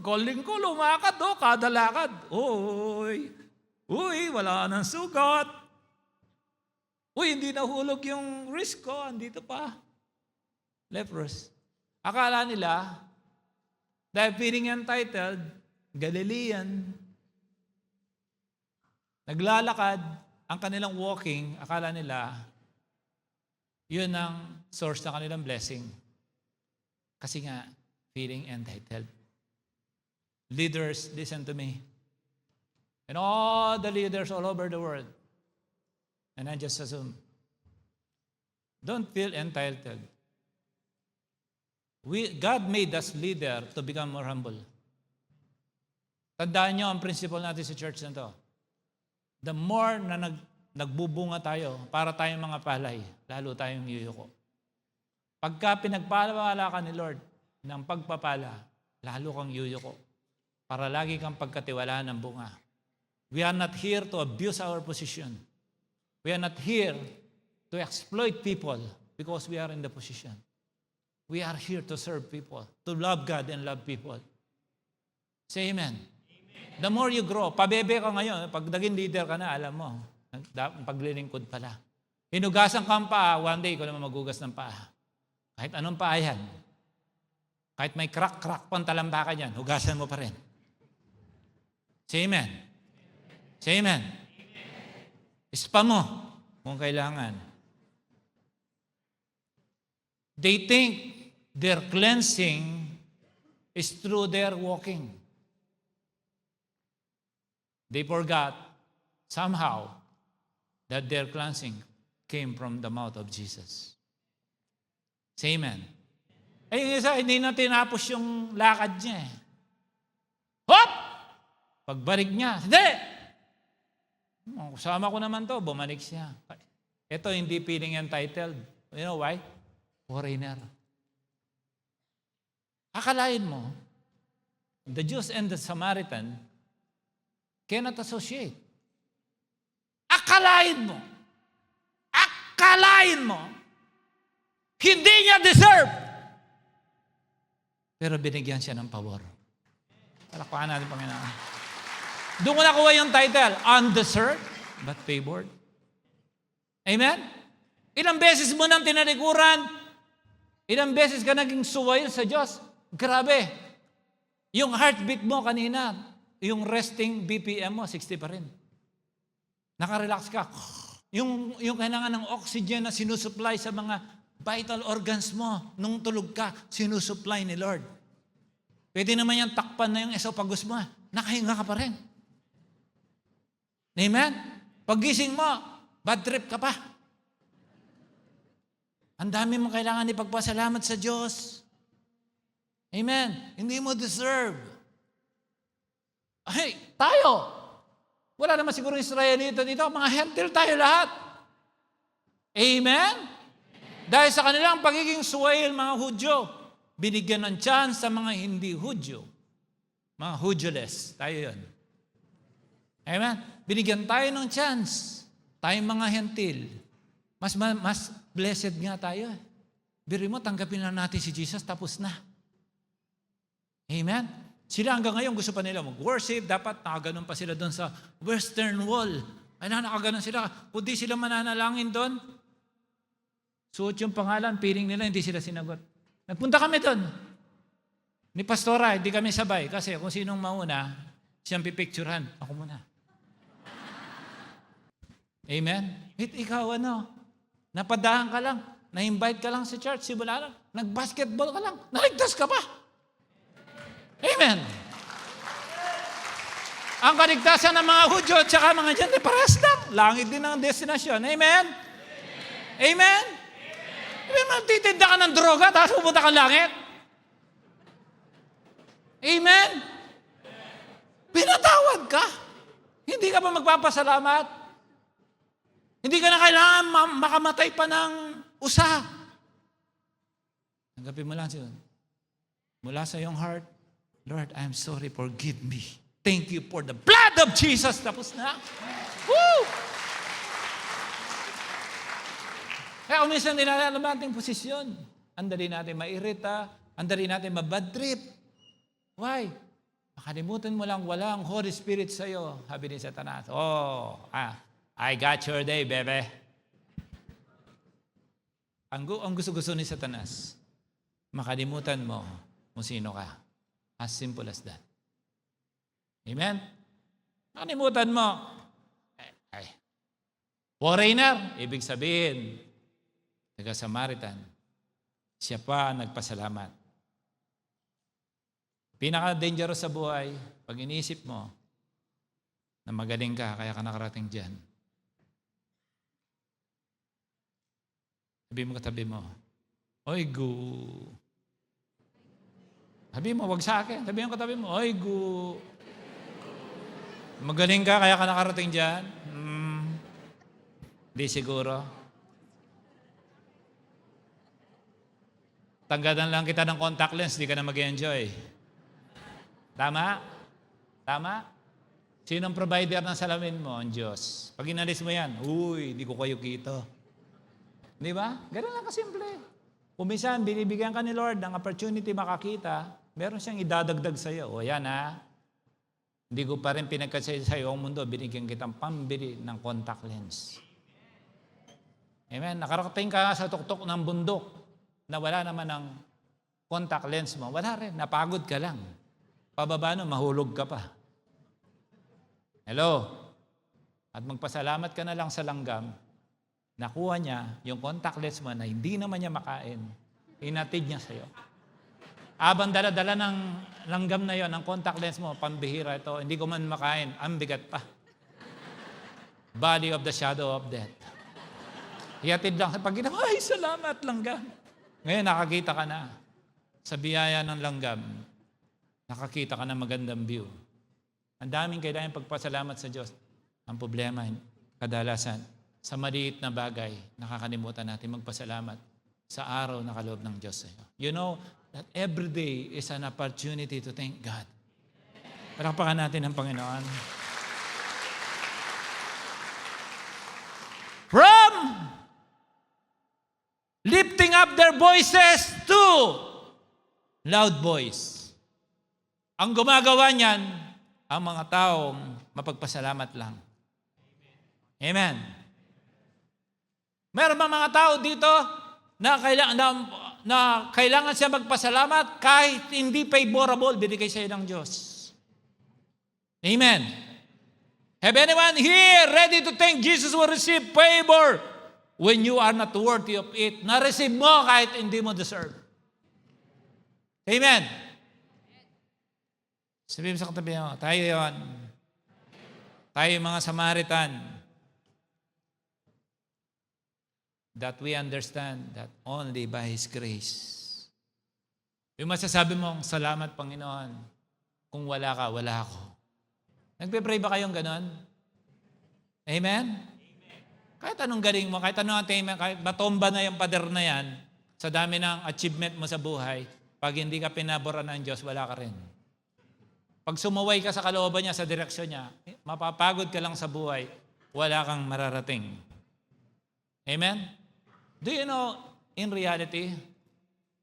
Galing ko, lumakad, kada lakad. Uy, wala nang sugat. Uy, hindi nahulog yung wrist ko, andito pa. Leprous. Akala nila, dahil feeling entitled, Galilean, naglalakad, ang kanilang walking, akala nila, yun ang source ng kanilang blessing. Kasi nga, feeling entitled. Leaders, listen to me. And all the leaders all over the world. And I just assume, don't feel entitled. God made us leader to become more humble. Tandaan nyo ang principle natin sa church na to. The more na nagbubunga tayo, para tayong mga palay, lalo tayong yuyuko. Pagka pinagpapala ka ni Lord ng pagpapala, lalo kang yuyuko. Para lagi kang pagkatiwalaan ng bunga. We are not here to abuse our position. We are not here to exploit people because we are in the position. We are here to serve people, to love God and love people. Say amen. The more you grow, pabebe ka ngayon, pag naging leader ka na, alam mo, paglilingkod pala. Hinugasan ka ang paa, one day ko naman magugas ng paa. Kahit anong paa yan. Kahit may crack pang talambakan yan, hugasan mo pa rin. Say amen. Say amen. Spam mo kung kailangan. They think their cleansing is through their walking. They forgot somehow that their cleansing came from the mouth of Jesus. Say amen. Yung isa, hindi na tinapos yung lakad niya eh. Hop! Pagbalik niya, hindi! Kasama ko naman to, bumalik siya. Ito, hindi feeling entitled. You know why? Foreigner. Akalain mo, the Jews and the Samaritan cannot associate. Akalain mo, hindi niya deserve. Pero binigyan siya ng pabor. Palakpakan natin, Panginoon. Doon ko nakuha yung title, undeserved but favored. Amen? Ilang beses mo nang tinalikuran, ilang beses ka naging suwail sa Diyos. Grabe. Yung heartbeat mo kanina, yung resting BPM mo, 60 pa rin. Nakarelax ka. Yung kailangan ng oxygen na sinusupply sa mga vital organs mo, nung tulog ka, sinusupply ni Lord. Pwede naman yung takpan na yung esophagus mo. Nakahinga ka pa rin. Amen? Paggising mo, bad trip ka pa. Ang dami mo kailangan ipagpasalamat sa Diyos. Amen? Hindi mo deserve. Ay, tayo. Wala naman siguro Israelita dito. Mga Hentil tayo lahat. Amen? Dahil sa kanilang pagiging suwail, mga Hudyo, binigyan ng chance sa mga hindi Hudyo. Mga Hudyoless. Tayo yun. Amen? Binigyan tayo ng chance. Tayong mga Hentil. Mas blessed nga tayo. Biro mo, tanggapin na natin si Jesus, tapos na. Amen? Sila hanggang ngayon gusto pa nila mag-worship. Dapat nakaganon pa sila doon sa Western Wall. Ay nakaganon sila. Kung di sila mananalangin doon, suot yung pangalan, piling nila, hindi sila sinagot. Nagpunta kami doon. Ni Pastora, hindi kami sabay. Kasi kung sinong mauna, siyang pipicturehan. Ako muna. Amen? Ikaw napadahan ka lang. Na-invite ka lang sa church. Simula lang. Nag-basketball ka lang. Naligtas ka pa. Amen? Ang kaligtasan ng mga Hudyo at saka mga Gentile, parehas lang. Langit din ang destinasyon. Amen? Amen? Amen? Magtitinda ka ng droga, tapos pupunta ka langit. Amen? Pinatawad ka. Hindi ka pa magpapasalamat. Hindi ka na kailangan makamatay pa ng usa. Tanggapin mo lang siya. Mula sa iyong heart, Lord, I'm sorry, forgive me. Thank you for the blood of Jesus. Tapos na. Woo! Kaya umisan din natin ang ating posisyon. Andali natin mairita. Andali natin mabad trip. Why? Makalimutan mo lang walang Holy Spirit sa iyo. Sabi ni Satanas, I got your day, bebe. Ang gusto-gusto ni Satanas, makalimutan mo kung sino ka. As simple as that. Amen? Makalimutan mo. Foreigner, ibig sabihin, taga-Samaritan, siya pa ang nagpasalamat. Pinaka-dangerous sa buhay, pag iniisip mo na magaling ka, kaya ka nakarating dyan. Sabi mo katabi mo, oy, gu. Sabi mo, wag sa akin. Sabi mo katabi mo, oy, gu. Magaling ka, kaya ka nakarating dyan. Di siguro. Tanggalan lang kita ng contact lens, di ka na mag-enjoy. Tama? Tama? Sinong provider ng salamin mo? Ang Diyos. Pag inalis mo yan, di ko kayo kito. Di ba? Ganun lang kasimple. Kung minsan, binibigyan ka ni Lord ng opportunity makakita, meron siyang idadagdag sa iyo. O yan hindi ko pa rin pinagkasaya sa iyo ang mundo, binigyan kitang pambili ng contact lens. Amen? Nakarating ka sa tuktok ng bundok na wala naman ng contact lens mo. Wala rin. Napagod ka lang. Pababa nun, mahulog ka pa. Hello? At magpasalamat ka na lang sa langgam. Nakuha niya yung contact lens mo na hindi naman niya makain. Inatid niya sa'yo. Abang dala-dala ng langgam na yon, ang contact lens mo, pambihira ito, hindi ko man makain, ang bigat pa. Body of the shadow of death. Iatid lang. Pag ginawa, salamat, langgam. Ngayon, nakakita ka na. Sa biyaya ng langgam, nakakita ka na magandang view. Ang daming kailangan pagpasalamat sa Diyos. Ang problema, kadalasan, sa maliit na bagay, nakakalimutan natin magpasalamat sa araw na kaloob ng Diyos sa iyo. You know that every day is an opportunity to thank God. Palakpakan natin ang Panginoon. From lifting up their voices to loud voice. Ang gumagawa niyan, ang mga taong mapagpasalamat lang. Amen. Meron ba mga tao dito na kailangan siya magpasalamat kahit hindi favorable, binigay sa iyo ng Diyos? Amen. Have anyone here ready to thank Jesus will receive favor when you are not worthy of it? Na-receive mo kahit hindi mo deserve. Amen. Sabihin mo sa katabi mo, tayo yun. Tayo yung mga Samaritan. That we understand that only by His grace. Yung masasabi mo, salamat Panginoon. Kung wala ka, wala ako. Nagpe-pray ba kayong ganon? Amen? Kahit anong galing mo, kahit anong attainment, kahit batomba na yung pader na yan, sa dami ng achievement mo sa buhay, pag hindi ka pinaboran ng Diyos, wala ka rin. Pag sumuway ka sa kalooban niya, sa direksyon niya, mapapagod ka lang sa buhay, wala kang mararating. Amen? Do you know, in reality,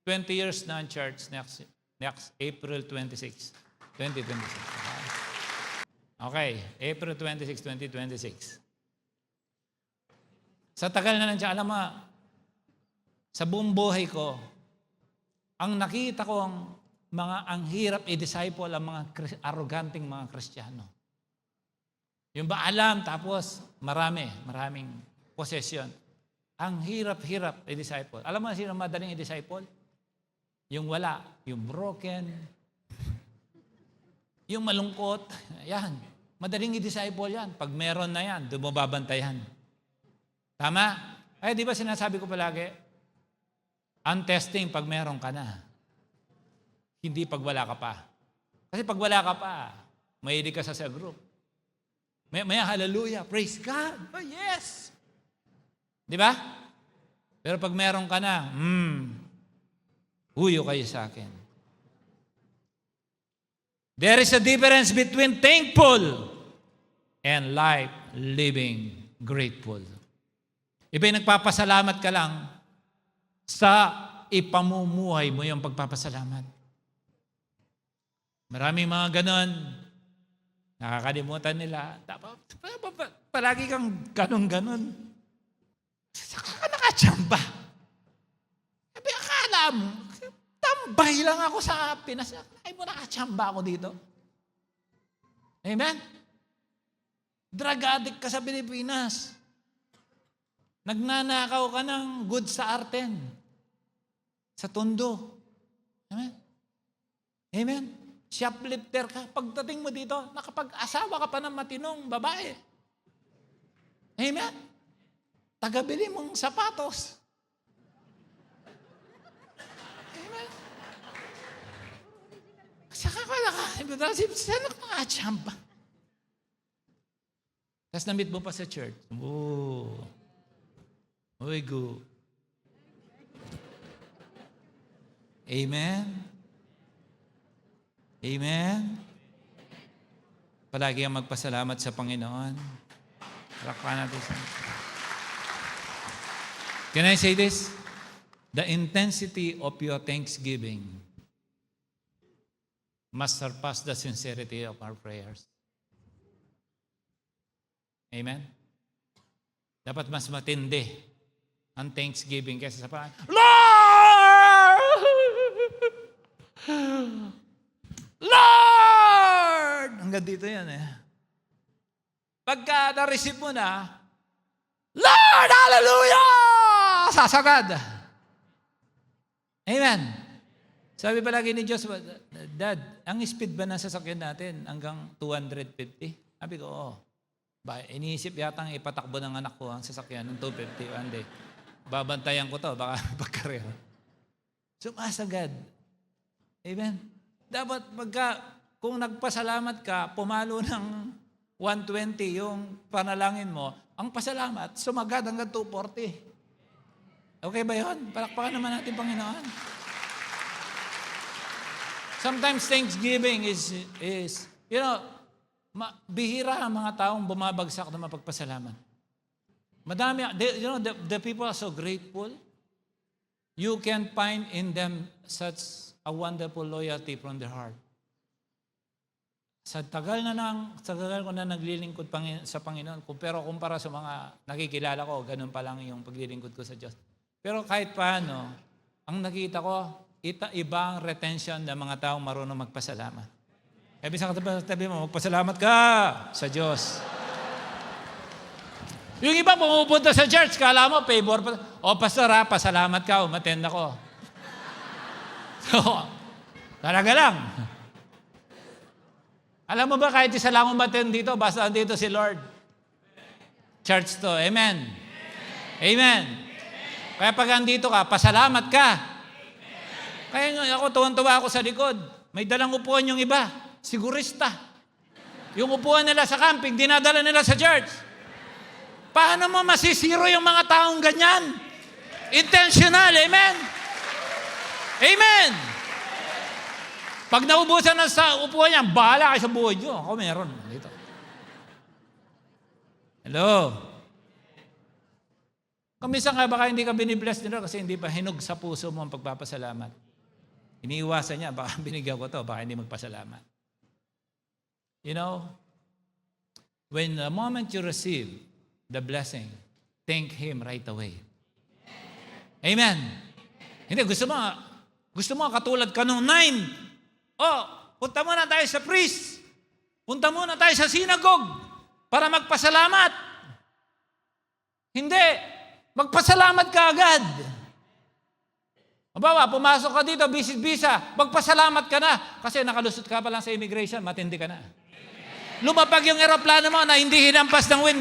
20 years na ang church next April 26, 2026. Okay, April 26, 2026. Sa tagal na nandiyan, alam mo, sa buong buhay ko, ang nakita ko ang ang hirap i-disciple ang mga arroganting mga Kristiyano. Yung ba alam, tapos maraming possession. Ang hirap-hirap i-disciple. Alam mo sino madaling i-disciple? Yung wala, yung broken, yung malungkot, yan. Madaling i-disciple yan. Pag meron na yan, doon mo babantayan. Tama? Ay, di ba sinasabi ko palagi, ang testing pag meron ka na. Hindi pag wala ka pa. Kasi pag wala ka pa, mahilig ka sa group. May hallelujah, praise God. Oh, yes. Di ba? Pero pag meron ka na, huyo kayo sa akin. There is a difference between thankful and life living grateful. Iba'y nagpapasalamat ka lang sa ipamumuhay mo yung pagpapasalamat. Maraming mga ganon, nakakalimutan nila. Palagi kang ganon-ganon. Saka ka nakachamba. Sabi, akala mo, tambay lang ako sa Pinas. Ay mo, nakachamba ako dito. Amen? Drug addict ka sa Pilipinas. Nagnanakaw ka ng goods sa Arten. Sa Tondo. Amen? Amen? Shoplifter ka. Pagdating mo dito, nakapag-asawa ka pa ng matinong babae. Amen? Tagabili mong sapatos. Amen? Saka ka saan ka nakachamba? Tapos na-meet mo pa sa church. Oh. Uy, go. Amen? Amen? Palagi ang magpasalamat sa Panginoon. Rakpan natin sa... Can I say this? The intensity of your thanksgiving must surpass the sincerity of our prayers. Amen? Dapat mas matindi ang thanksgiving kaysa sa parang, Lord! Lord! Hanggang dito yan eh. Pagka na-receive mo na, Lord! Hallelujah! Sasagad. Amen. Sabi palagi ni Diyos, Dad, ang speed ba ng sasakyan natin hanggang 250? Sabi ko, oo. Iniisip yatang ipatakbo ng anak ko ang sasakyan ng 250 one day. Babantayan ko to, baka pagkarera. Sumasagad. Amen. Dapat kung nagpasalamat ka, pumalo ng 120 yung panalangin mo, ang pasalamat, sumagad hanggang 240. Okay ba yun? Palakpakan naman natin, Panginoon. Sometimes Thanksgiving is bihira ang mga taong bumabagsak na mapagpasalamat. Madami, the people are so grateful. You can find in them such a wonderful loyalty from their heart. Sa tagal ko na naglilingkod sa Panginoon, pero kumpara sa mga nakikilala ko, ganun pa lang yung paglilingkod ko sa Diyos. Pero kahit paano, ang nakita ko, iba ang retention ng mga taong marunong magpasalamat. Kaya bisang katabi mo, magpasalamat ka sa Diyos. Yung iba pumupunta sa church, kala mo, favor pa. O pastor ha, pasalamat ka, umattend ako. So, talaga lang. Alam mo ba, kahit isa lang umattend dito, basta andito si Lord. Church to, amen. Amen. Kaya pag andito ka, pasalamat ka. Kaya ako, tuwan-tuwa ako sa likod. May dalang upuan yung iba. Sigurista. Yung upuan nila sa camping, dinadala nila sa church. Paano mo masisiro yung mga taong ganyan? Intentional, amen? Amen! Pag naubusan na sa upuan niya, bahala kayo sa buhay niyo. Ako meron. Dito. Hello? Kuminsan nga baka hindi ka binibless nila kasi hindi pa hinog sa puso mo ang pagpapasalamat. Iniiwasan niya, baka binigyan ko to, baka hindi magpasalamat. You know, when the moment you receive the blessing, thank Him right away. Amen. Hindi, gusto mo katulad ka nung 9 punta muna tayo sa priest. Punta muna tayo sa synagogue para magpasalamat. Hindi. Magpasalamat ka agad. Mabawa, pumasok ka dito, visit-visa, magpasalamat ka na. Kasi nakalusot ka pa lang sa immigration, matindi ka na. Lumapag yung aeroplano mo na hindi hinampas ng wind.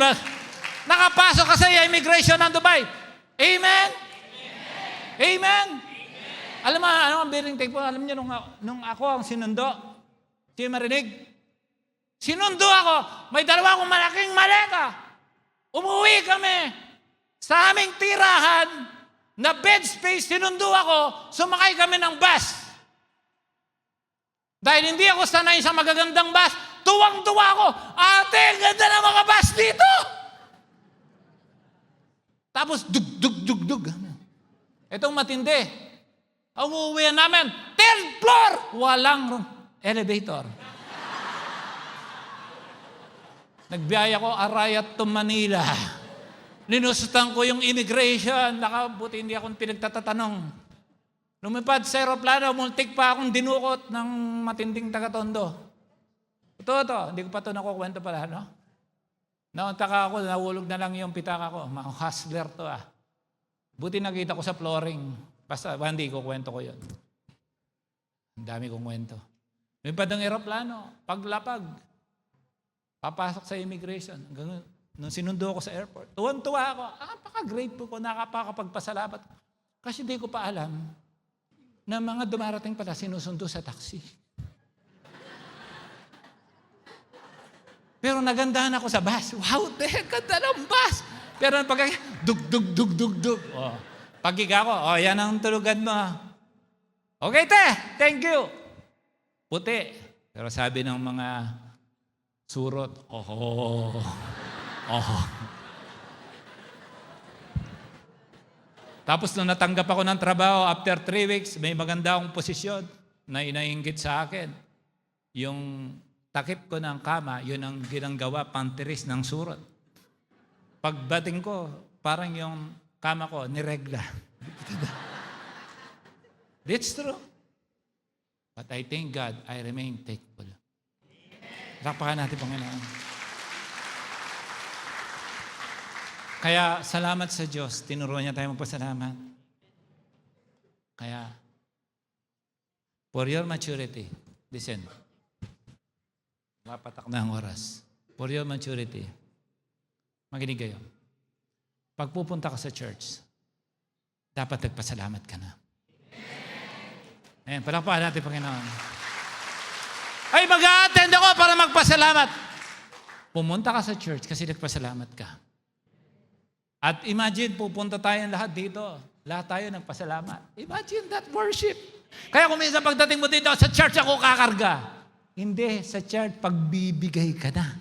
Nakapasok ka sa immigration ng Dubai. Amen? Amen? Alam mo, ang bearing take po, alam niyo, nung ako ang sinundo, siya marinig? Sinundo ako, may dalawa akong malaking maleta. Umuwi kami sa aming tirahan, na bed space, sinundo ako, sumakay kami ng bus. Dahil hindi ako sanay sa magagandang bus, tuwang-tuwa ako, ate, ganda ng mga bus dito. Tapos, dug. Itong matindi. Ang uuwihan namin, 10th floor, walang elevator. Nagbiyaya ko, Arayat to Manila. Linusutan ko yung immigration. Nakabuti hindi akong pinagtatatanong. Lumipad sa aeroplano, multik pa akong dinukot ng matinding taga-Tondo. Ito. Hindi ko pa ito nakukwento pala, no? Nauntaka ako, nahulog na lang yung pitaka ko. Mga hustler to, Buti nakita ko sa flooring. Basta, hindi ko kwento ko yun. Ang dami kong kwento. Lumipad ang aeroplano, paglapag. Papasok sa immigration. Nung sinundo ako sa airport, tuwan-tuwa ako. Napaka-grateful ko, nakapagpasalamat. Kasi di ko pa alam na mga dumarating pala sinusundo sa taxi. Pero nagandahan ako sa bus. Wow, ganda ng bus! Pero pag dug. Pagkiga ko, yan ang tulugan mo. Okay, thank you. Puti. Pero sabi ng mga surot, Tapos nung natanggap ako ng trabaho, after 3 weeks, may maganda akong posisyon na inainggit sa akin. Yung takip ko ng kama, yun ang ginanggawa, pantiris ng surot. Pagdating ko, parang yung kama ko, niregla. That's true. But I thank God, I remain thankful. Rapakan natin, Panginoon. Kaya salamat sa Diyos, tinuruan niya tayo magpasalamat. Kaya, for your maturity, listen, mapatak na ang oras. For your maturity, makinig kayo. Pag pupunta ka sa church, dapat nagpasalamat ka na. Ayan, palakpakan natin, Panginoon. Ay, mag-a-attend ako para magpasalamat. Pumunta ka sa church kasi nagpasalamat ka. At imagine, pupunta tayong lahat dito. Lahat tayo nagpasalamat. Imagine that worship. Kaya kung minsan pagdating mo dito, sa church ako kakarga. Hindi, sa church, pagbibigay ka na.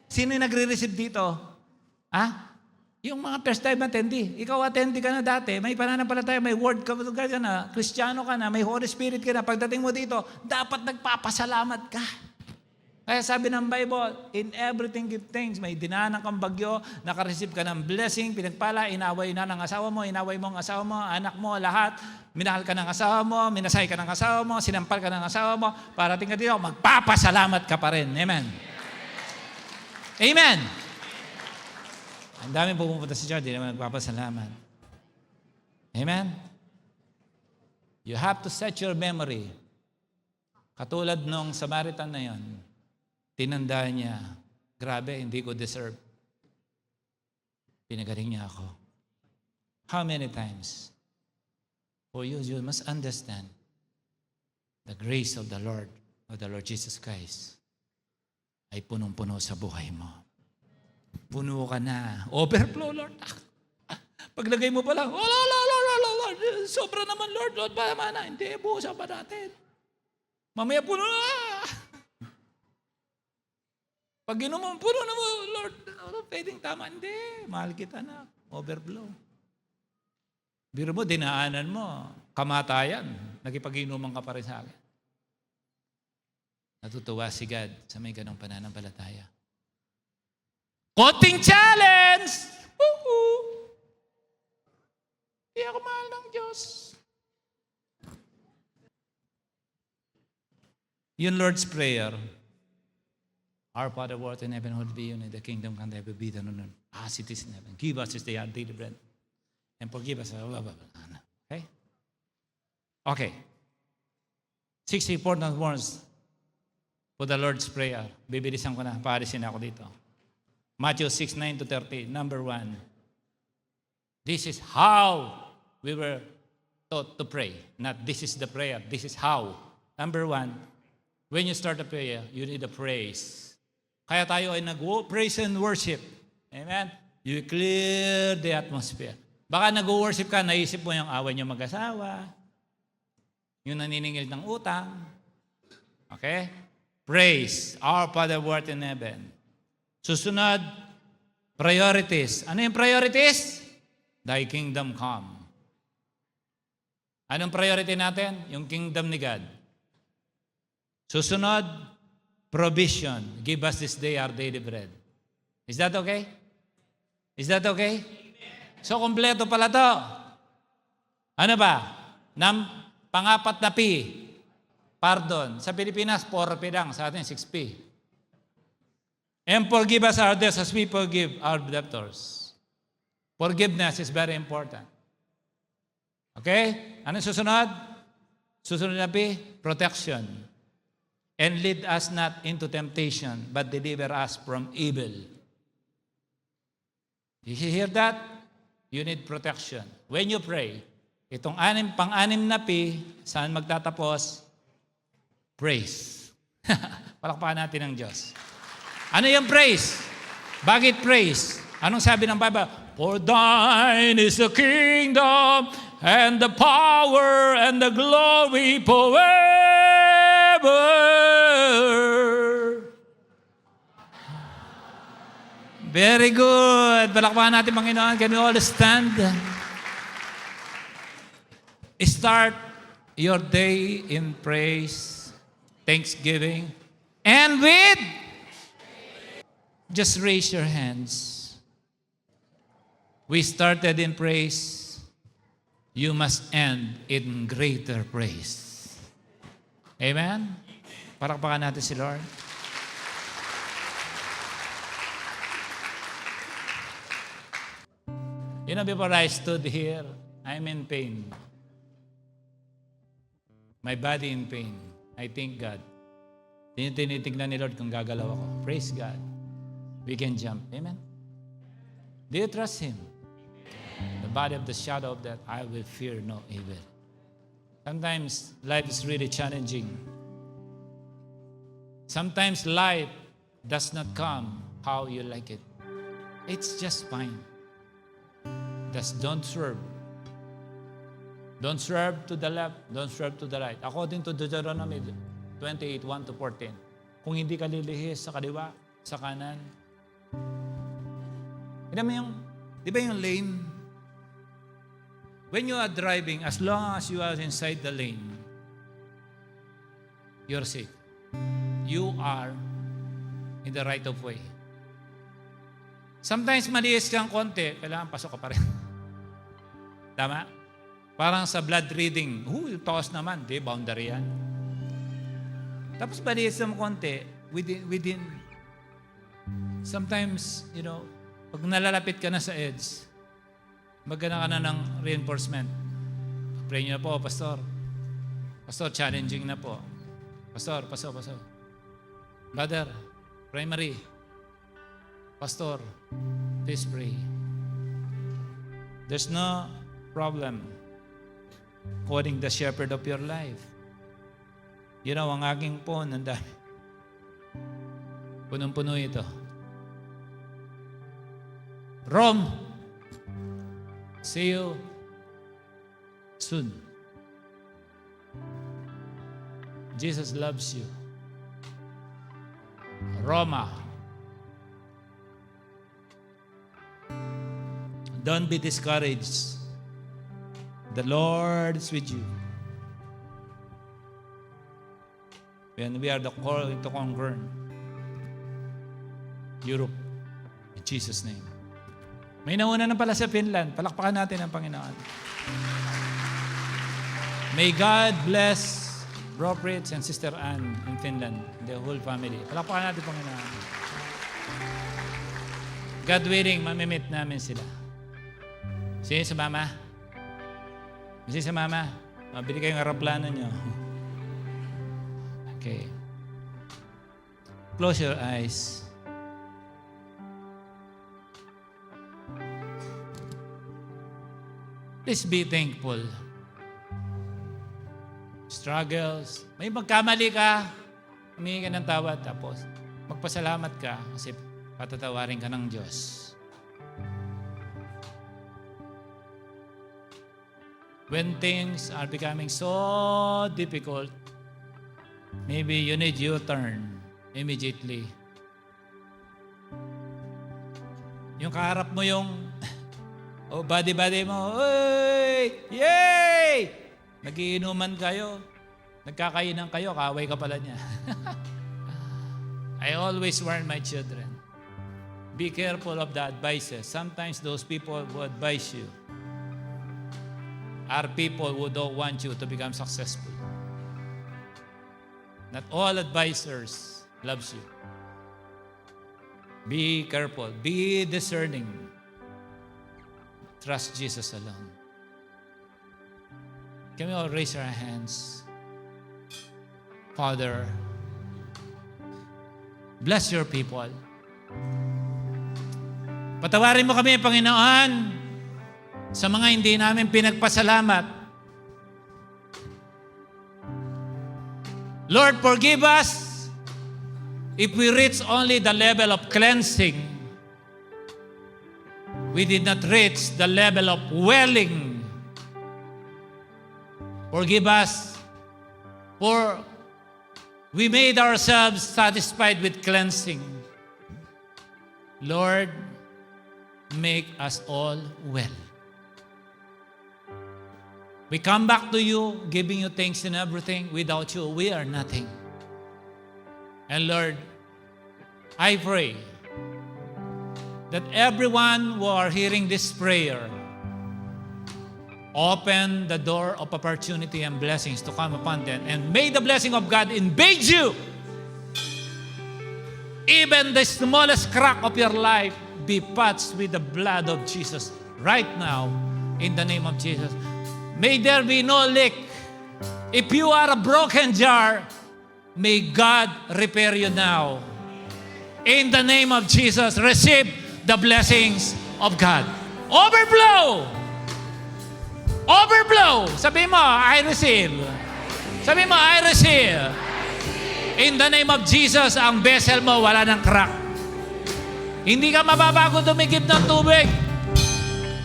Sino yung nagre-receive dito? Yung mga first time attendee. Ikaw attendee ka na dati, may pananampalataya, may word ka na, Kristiyano ka na, may Holy Spirit ka na. Pagdating mo dito, dapat nagpapasalamat ka. Kaya sabi ng Bible, in everything give thanks. May dinaanan kang bagyo, nakareceive ka ng blessing, pinagpala, inaway na ng asawa mo, inaway mo ang asawa mo, anak mo, lahat. Minahal ka ng asawa mo, minasay ka ng asawa mo, sinampal ka ng asawa mo, parating ka dito, magpapasalamat ka pa rin. Amen. Amen. Ang daming pupunta sa church, di naman nagpapasalamat. Amen. You have to set your memory. Katulad nung Samaritan na yon, tinandaan niya, grabe, hindi ko deserve. Pinagaling niya ako. How many times? For you must understand the grace of the Lord Jesus Christ ay punong-puno sa buhay mo. Puno ka na. Overflow, Lord. Paglagay mo pa lang, Lord, sobra naman, Lord, ba naman na? Hindi, buhusan pa natin. Mamaya puno na. Pag inuman, puno na mo, Lord, pwedeng tama. Hindi, mahal kita na. Overflow. Biro mo, dinaanan mo, kamatayan. Nagipag-inuman ka pa rin sa akin. Natutuwa si God sa may ganong pananampalataya. Konting challenge! Woo-hoo! Hindi ako mahal ng Diyos. Yung Lord's Prayer, Our Father who art in heaven, hallowed be your name, the kingdom come, thy will be done on earth as it is in heaven. Give us this day our daily bread, and forgive us our Okay? Okay. 6 important words for the Lord's Prayer. Bibilisan ko na, paalisin ako dito. Matthew 6:9-30, number 1. This is how we were taught to pray. Not this is the prayer, this is how. Number 1, when you start a prayer, you need a praise. Kaya tayo ay nag-praise and worship. Amen? You clear the atmosphere. Baka nag-worship ka, naisip mo yung away niyo mag-asawa, yung naniningil ng utang. Okay? Praise, our Father who art in heaven. Susunod, priorities. Ano yung priorities? Thy kingdom come. Anong priority natin? Yung kingdom ni God. Susunod, provision. Give us this day our daily bread. Is that okay? Is that okay? So, kompleto pala to. Ano ba? Pangapat na P. Pardon. Sa Pilipinas, 4P lang. Sa atin, 6P. And forgive us our debts as we forgive our debtors. Forgiveness is very important. Okay? Ano susunod? Susunod na P? Protection. And lead us not into temptation, but deliver us from evil. Did you hear that? You need protection. When you pray, itong pang-anim na P, saan magtatapos? Praise. Palakpakan natin ang Diyos. Ano yung praise? Bakit praise? Anong sabi ng Bible? For thine is the kingdom and the power and the glory forever. Very good. Palakpakan natin, Panginoon. Can we all stand? Start your day in praise, thanksgiving, and with, just raise your hands. We started in praise. You must end in greater praise. Amen? Palakpakan natin si Lord. You know, before I stood here, I'm in pain. My body in pain. I thank God. Tinitignan ni Lord kung gagalaw ako. Praise God. We can jump. Amen? Do you trust Him? The body of the shadow of death, I will fear no evil. Sometimes life is really challenging. Sometimes life does not come how you like it. It's just fine. Just don't swerve. Don't swerve to the left, don't swerve to the right. According to Deuteronomy 28:1-14. Kung hindi ka lilihis sa kaliwa, sa kanan. Alam mo yung, di ba yung lane? When you are driving, as long as you are inside the lane, you're safe. You are in the right of way. Sometimes malihis kang konti, kailangan pasok ka pa rin. Tama? Parang sa blood reading, taos naman, di, boundary yan. Tapos malihis mo konti, within, sometimes, you know, pag nalalapit ka na sa edge, magana ka na ng reinforcement. Pray niyo na po, Pastor. Pastor, challenging na po. Pastor. Brother, primary. Pastor, please pray. There's no problem calling the shepherd of your life. You know, ang aking phone, ang dami. Punong-puno ito. Rome, see you soon. Jesus loves you. Roma, don't be discouraged. The Lord is with you. And we are the call to conquer Europe in Jesus' name. May nauna na pala sa Finland. Palakpakan natin ang Panginoon. May God bless Bro Fritz and Sister Ann in Finland, the whole family. Palakpakan natin, Panginoon. God willing, mamimit namin sila. Sino sa mama? Sino sa mama? Mabili kayong aeroplano nyo. Okay. Close your eyes. Please be thankful. Struggles. May magkamali ka, humingi ka ng tawad, tapos magpasalamat ka kasi patatawarin ka ng Diyos. When things are becoming so difficult, maybe you need U-turn immediately. Yung kaharap mo yung body mo, oy! Yay! Nagiinuman kayo, nagkakainan kayo, kaaway ka pala niya. I always warn my children, be careful of the advices. Sometimes those people who advise you are people who don't want you to become successful. Not all advisors loves you. Be careful. Be discerning. Trust Jesus alone. Can we all raise our hands? Father, bless your people. Patawarin mo kami, Panginoon, sa mga hindi namin pinagpasalamat. Lord, forgive us if we reach only the level of cleansing. We did not reach the level of welling. Forgive us for we made ourselves satisfied with cleansing. Lord, make us all well. We come back to you, giving you thanks in everything. Without you, we are nothing. And Lord, I pray that everyone who are hearing this prayer, open the door of opportunity and blessings to come upon them. And may the blessing of God invade you. Even the smallest crack of your life be patched with the blood of Jesus right now in the name of Jesus. May there be no leak. If you are a broken jar, may God repair you now. In the name of Jesus, receive the blessings of God. Overflow! Overflow! Sabi mo, I receive. Sabi mo, I receive. In the name of Jesus, ang vessel mo wala ng crack. Hindi ka mababago dumigib ng tubig.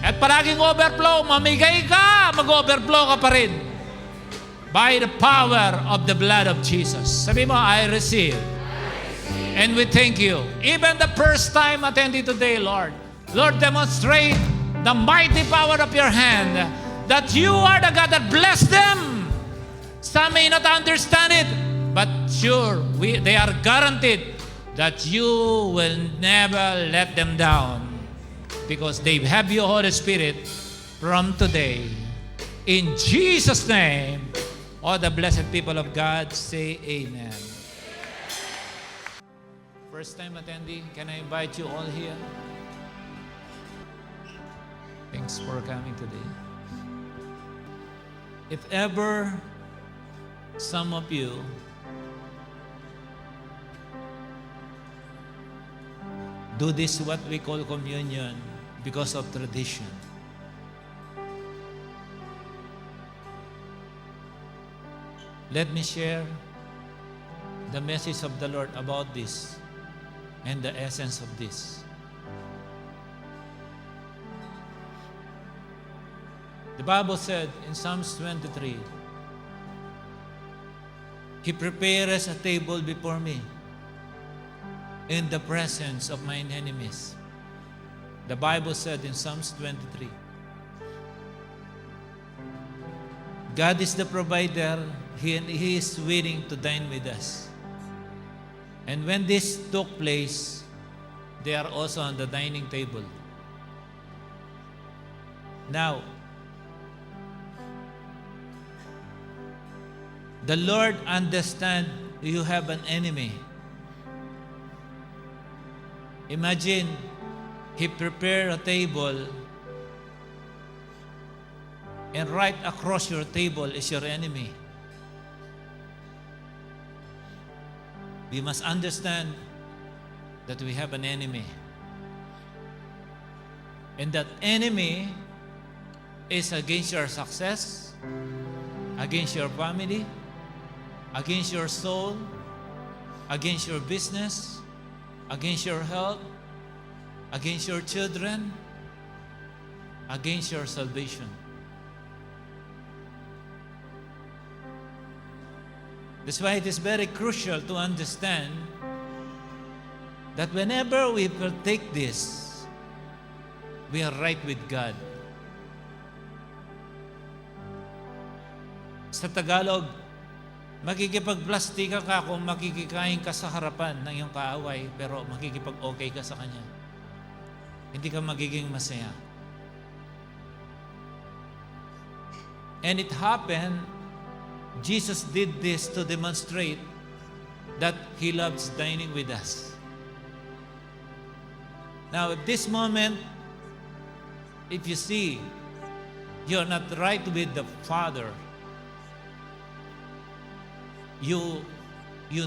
At palaging overflow, mamigay ka, mag-overflow ka pa rin. By the power of the blood of Jesus. Sabi mo, I receive. And we thank you. Even the first time attending today, Lord, demonstrate the mighty power of your hand, that you are the God that blessed them. Some may not understand it, but sure, they are guaranteed that you will never let them down because they have your Holy Spirit from today. In Jesus' name, all the blessed people of God say amen. First time attending, can I invite you all here? Thanks for coming today. If ever some of you do this what we call communion because of tradition, let me share the message of the Lord about this and the essence of this. The Bible said in Psalms 23, He prepares a table before me in the presence of mine enemies. The Bible said in Psalms 23, God is the provider. He is willing to dine with us. And when this took place, they are also on the dining table. Now, The Lord understands you have an enemy. Imagine, He prepared a table, and right across your table is your enemy. We must understand that we have an enemy. And that enemy is against your success, against your family, against your soul, against your business, against your health, against your children, against your salvation. That's why it is very crucial to understand that whenever we partake this, we are right with God. Sa Tagalog, makikipagplastika ka kung makikikain ka sa harapan ng iyong kaaway, pero makikipag-okay ka sa kanya. Hindi ka magiging masaya. And it happened, Jesus did this to demonstrate that He loves dining with us. Now, at this moment, if you see you're not right with the Father, you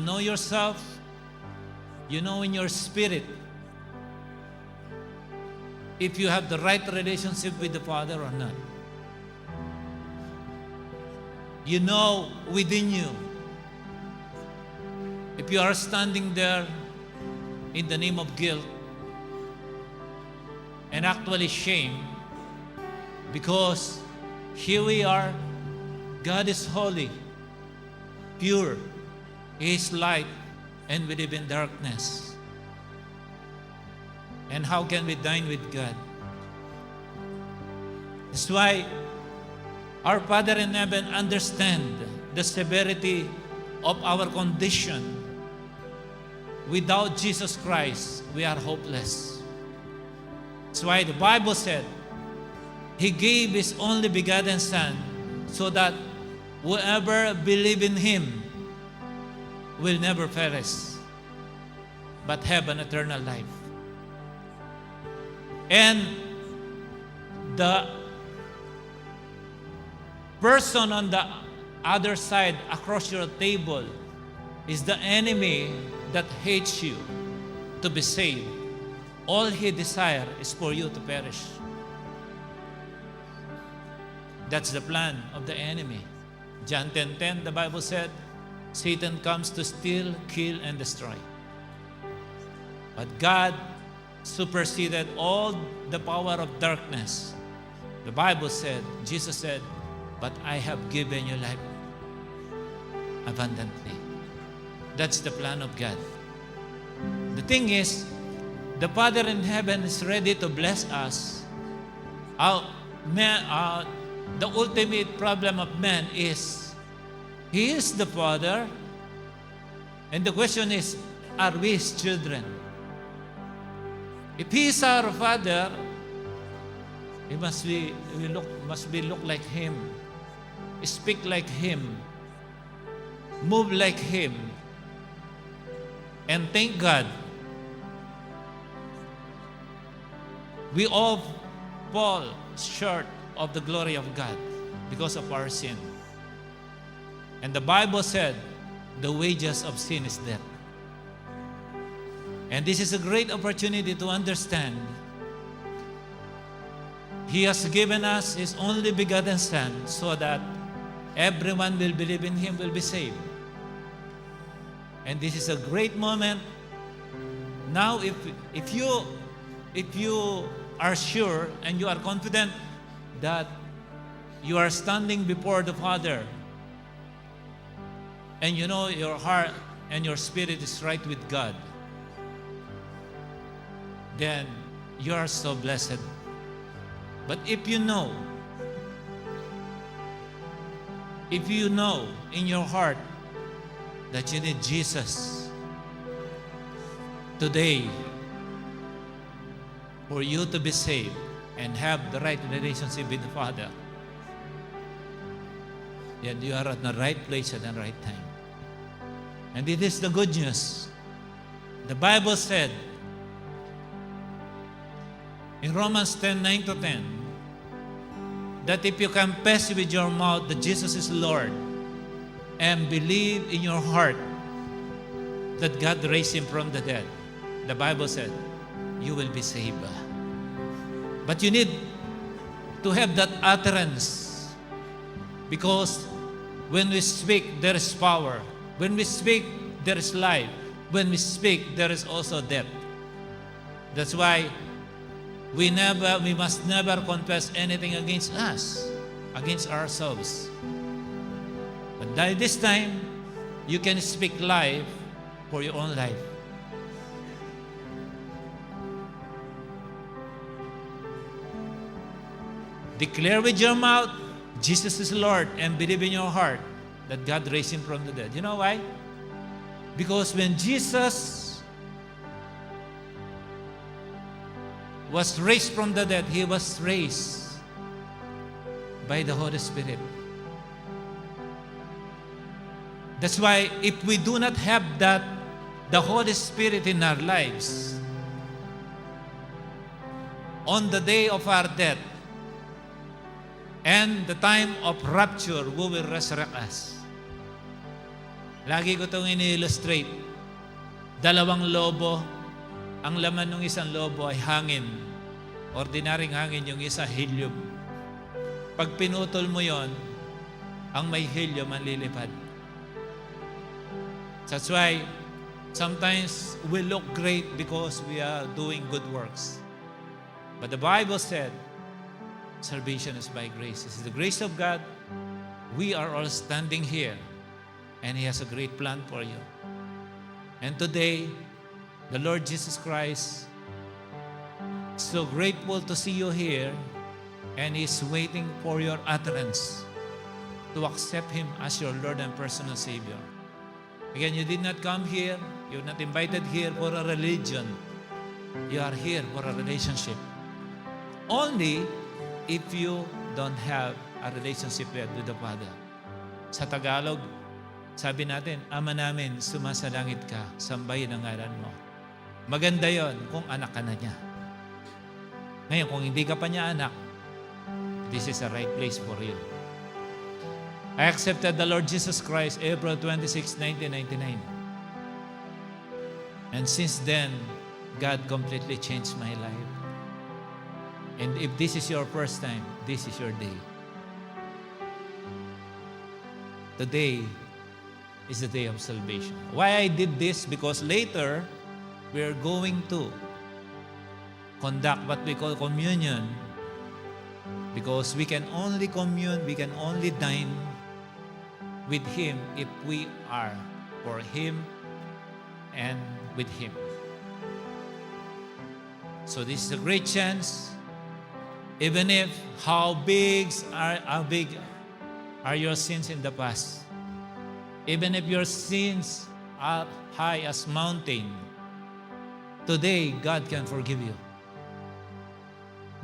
know yourself, you know in your spirit if you have the right relationship with the Father or not. You know within you if you are standing there in the name of guilt and actually shame, because here we are, God is holy, pure, He is light, and we live in darkness. And how can we dine with God? That's why our Father in heaven understands the severity of our condition. Without Jesus Christ, we are hopeless. That's why the Bible said, He gave His only begotten Son so that whoever believes in Him will never perish, but have an eternal life. And the person on the other side, across your table, is the enemy that hates you to be saved. All he desires is for you to perish. That's the plan of the enemy. John 10:10, the Bible said, Satan comes to steal, kill, and destroy. But God superseded all the power of darkness. The Bible said, Jesus said, but I have given you life abundantly. That's the plan of God. The thing is, the Father in heaven is ready to bless us. The ultimate problem of man is, He is the Father, and the question is, are we His children? If He is our Father, we must look like Him, speak like Him, move like Him, and thank God. We all fall short of the glory of God because of our sin. And the Bible said, the wages of sin is death. And this is a great opportunity to understand He has given us His only begotten Son so that everyone will believe in Him will be saved. And this is a great moment. Now, if you are sure and you are confident that you are standing before the Father, and you know your heart and your spirit is right with God, then you are so blessed. But if you know in your heart that you need Jesus today for you to be saved and have the right relationship with the Father, then you are at the right place at the right time. And it is the good news. The Bible said in Romans 10:9-10 that if you confess with your mouth that Jesus is Lord and believe in your heart that God raised Him from the dead, the Bible said, you will be saved. But you need to have that utterance, because when we speak, there is power. When we speak, there is life. When we speak, there is also death. That's why we must never confess anything against us, against ourselves. But by this time, you can speak life for your own life. Declare with your mouth, Jesus is Lord, and believe in your heart that God raised Him from the dead. You know why? Because when Jesus was raised from the dead, He was raised by the Holy Spirit. That's why if we do not have that, the Holy Spirit in our lives, on the day of our death and the time of rapture, who will resurrect us? Lagi ko itong ini-illustrate. Dalawang lobo. Ang laman ng isang lobo ay hangin. Ordinaryong hangin, yung isa helium. Pag pinutol mo yon, ang may helium ang lilipad. That's why sometimes we look great because we are doing good works. But the Bible said, salvation is by grace. This is the grace of God. We are all standing here, and He has a great plan for you. And today, the Lord Jesus Christ is so grateful to see you here, and He's waiting for your utterance to accept Him as your Lord and personal Savior. Again, you did not come here. You're not invited here for a religion. You are here for a relationship. Only if you don't have a relationship with the Father. Sa Tagalog, sabi natin, Ama namin, sumasalangit ka, sambahin ang ngalan mo. Maganda yon kung anak ka na niya. Ngayon, kung hindi ka pa niya anak, this is the right place for you. I accepted the Lord Jesus Christ April 26, 1999. And since then, God completely changed my life. And if this is your first time, this is your day. Today is the day of salvation. Why I did this? Because later, we are going to conduct what we call communion. Because we can only commune, we can only dine with Him if we are for Him and with Him. So this is a great chance. Even if how big are your sins in the past, even if your sins are high as mountain, today God can forgive you.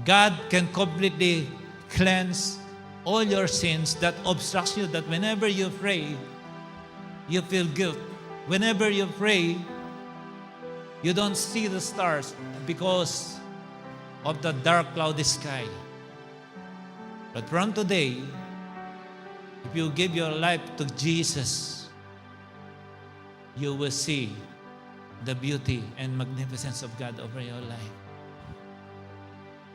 God can completely cleanse all your sins that obstruct you, that whenever you pray, you feel guilt. Whenever you pray, you don't see the stars because of the dark cloudy sky. But from today, if you give your life to Jesus, you will see the beauty and magnificence of God over your life.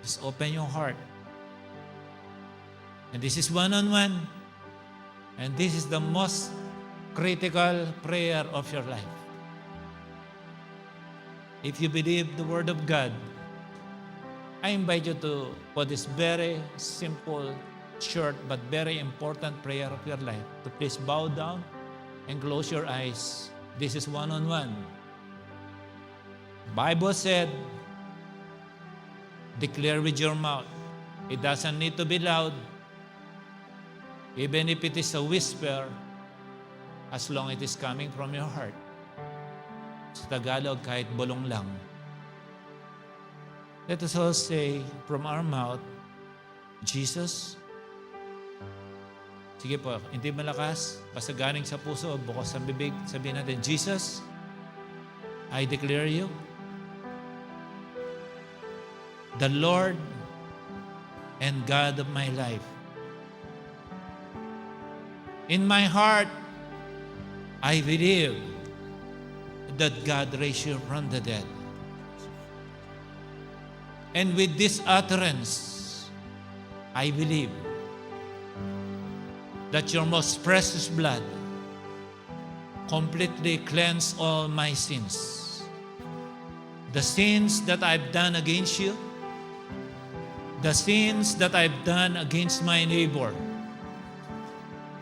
Just open your heart. And this is one-on-one. And this is the most critical prayer of your life. If you believe the Word of God, I invite you to, for this very simple, short, but very important prayer of your life, to please bow down and close your eyes. This is one-on-one. Bible said, declare with your mouth. It doesn't need to be loud. Even if it is a whisper, as long as it is coming from your heart. Sa Tagalog, kahit bulong lang. Let us all say from our mouth, Jesus, Sige po, hindi malakas, basta galing sa puso, bukas ang bibig, sabihin natin, Jesus, I declare you the Lord and God of my life. In my heart, I believe that God raised you from the dead. And with this utterance, I believe that your most precious blood completely cleanse all my sins. The sins that I've done against you, the sins that I've done against my neighbor,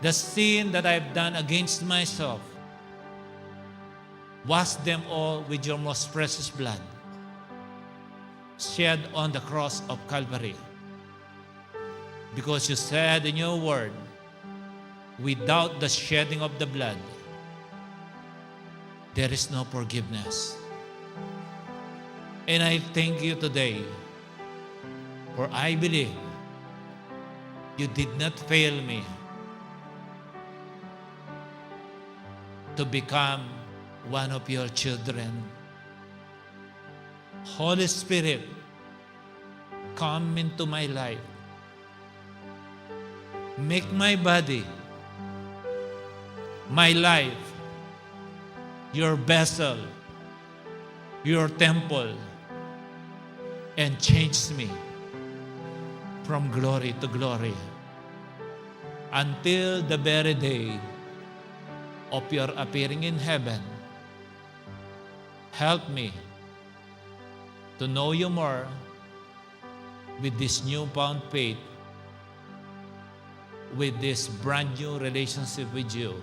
the sin that I've done against myself, wash them all with your most precious blood, shed on the cross of Calvary. Because you said in your word, without the shedding of the blood, there is no forgiveness. And I thank you today, for I believe you did not fail me to become one of your children. Holy Spirit, come into my life. Make my body, my life, your vessel, your temple, and change me from glory to glory until the very day of your appearing in heaven. Help me to know you more with this newfound faith, with this brand new relationship with you.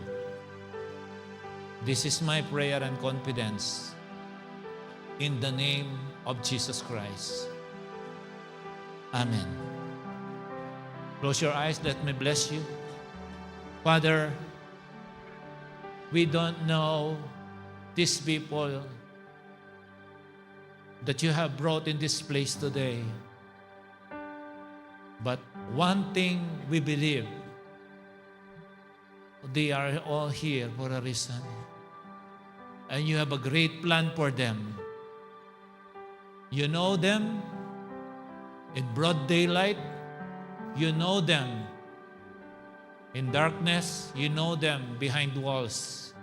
This is my prayer and confidence in the name of Jesus Christ. Amen. Close your eyes, let me bless you. Father, we don't know these people that you have brought in this place today. But one thing we believe, they are all here for a reason. And you have a great plan for them. You know them in broad daylight. You know them in darkness. You know them behind walls.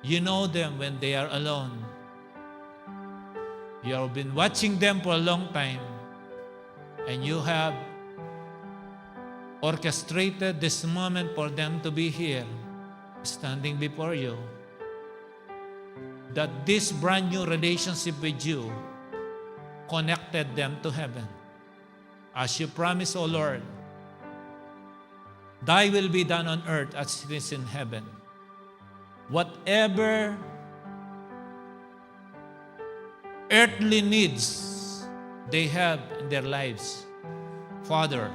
You know them when they are alone. You have been watching them for a long time, and you have orchestrated this moment for them to be here, standing before you. That this brand new relationship with you connected them to heaven. As you promise, O Lord, thy will be done on earth as it is in heaven. Whatever earthly needs they have in their lives, Father,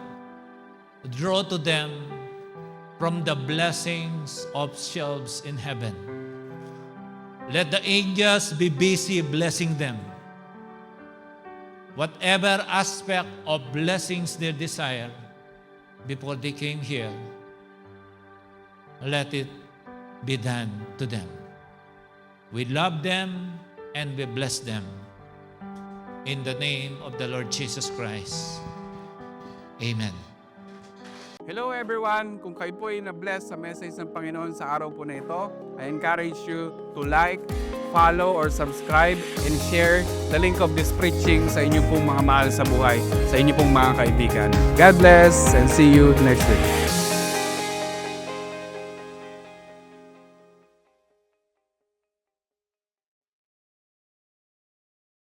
draw to them from the blessings of shelves in heaven. Let the angels be busy blessing them. Whatever aspect of blessings they desire before they came here, let it be done to them. We love them and we bless them. In the name of the Lord Jesus Christ. Amen. Hello everyone! Kung kayo po ay na-bless sa message ng Panginoon sa araw po na ito, I encourage you to like, follow, or subscribe and share the link of this preaching sa inyo pong mga mahal sa buhay, sa inyo pong mga kaibigan. God bless and see you next week.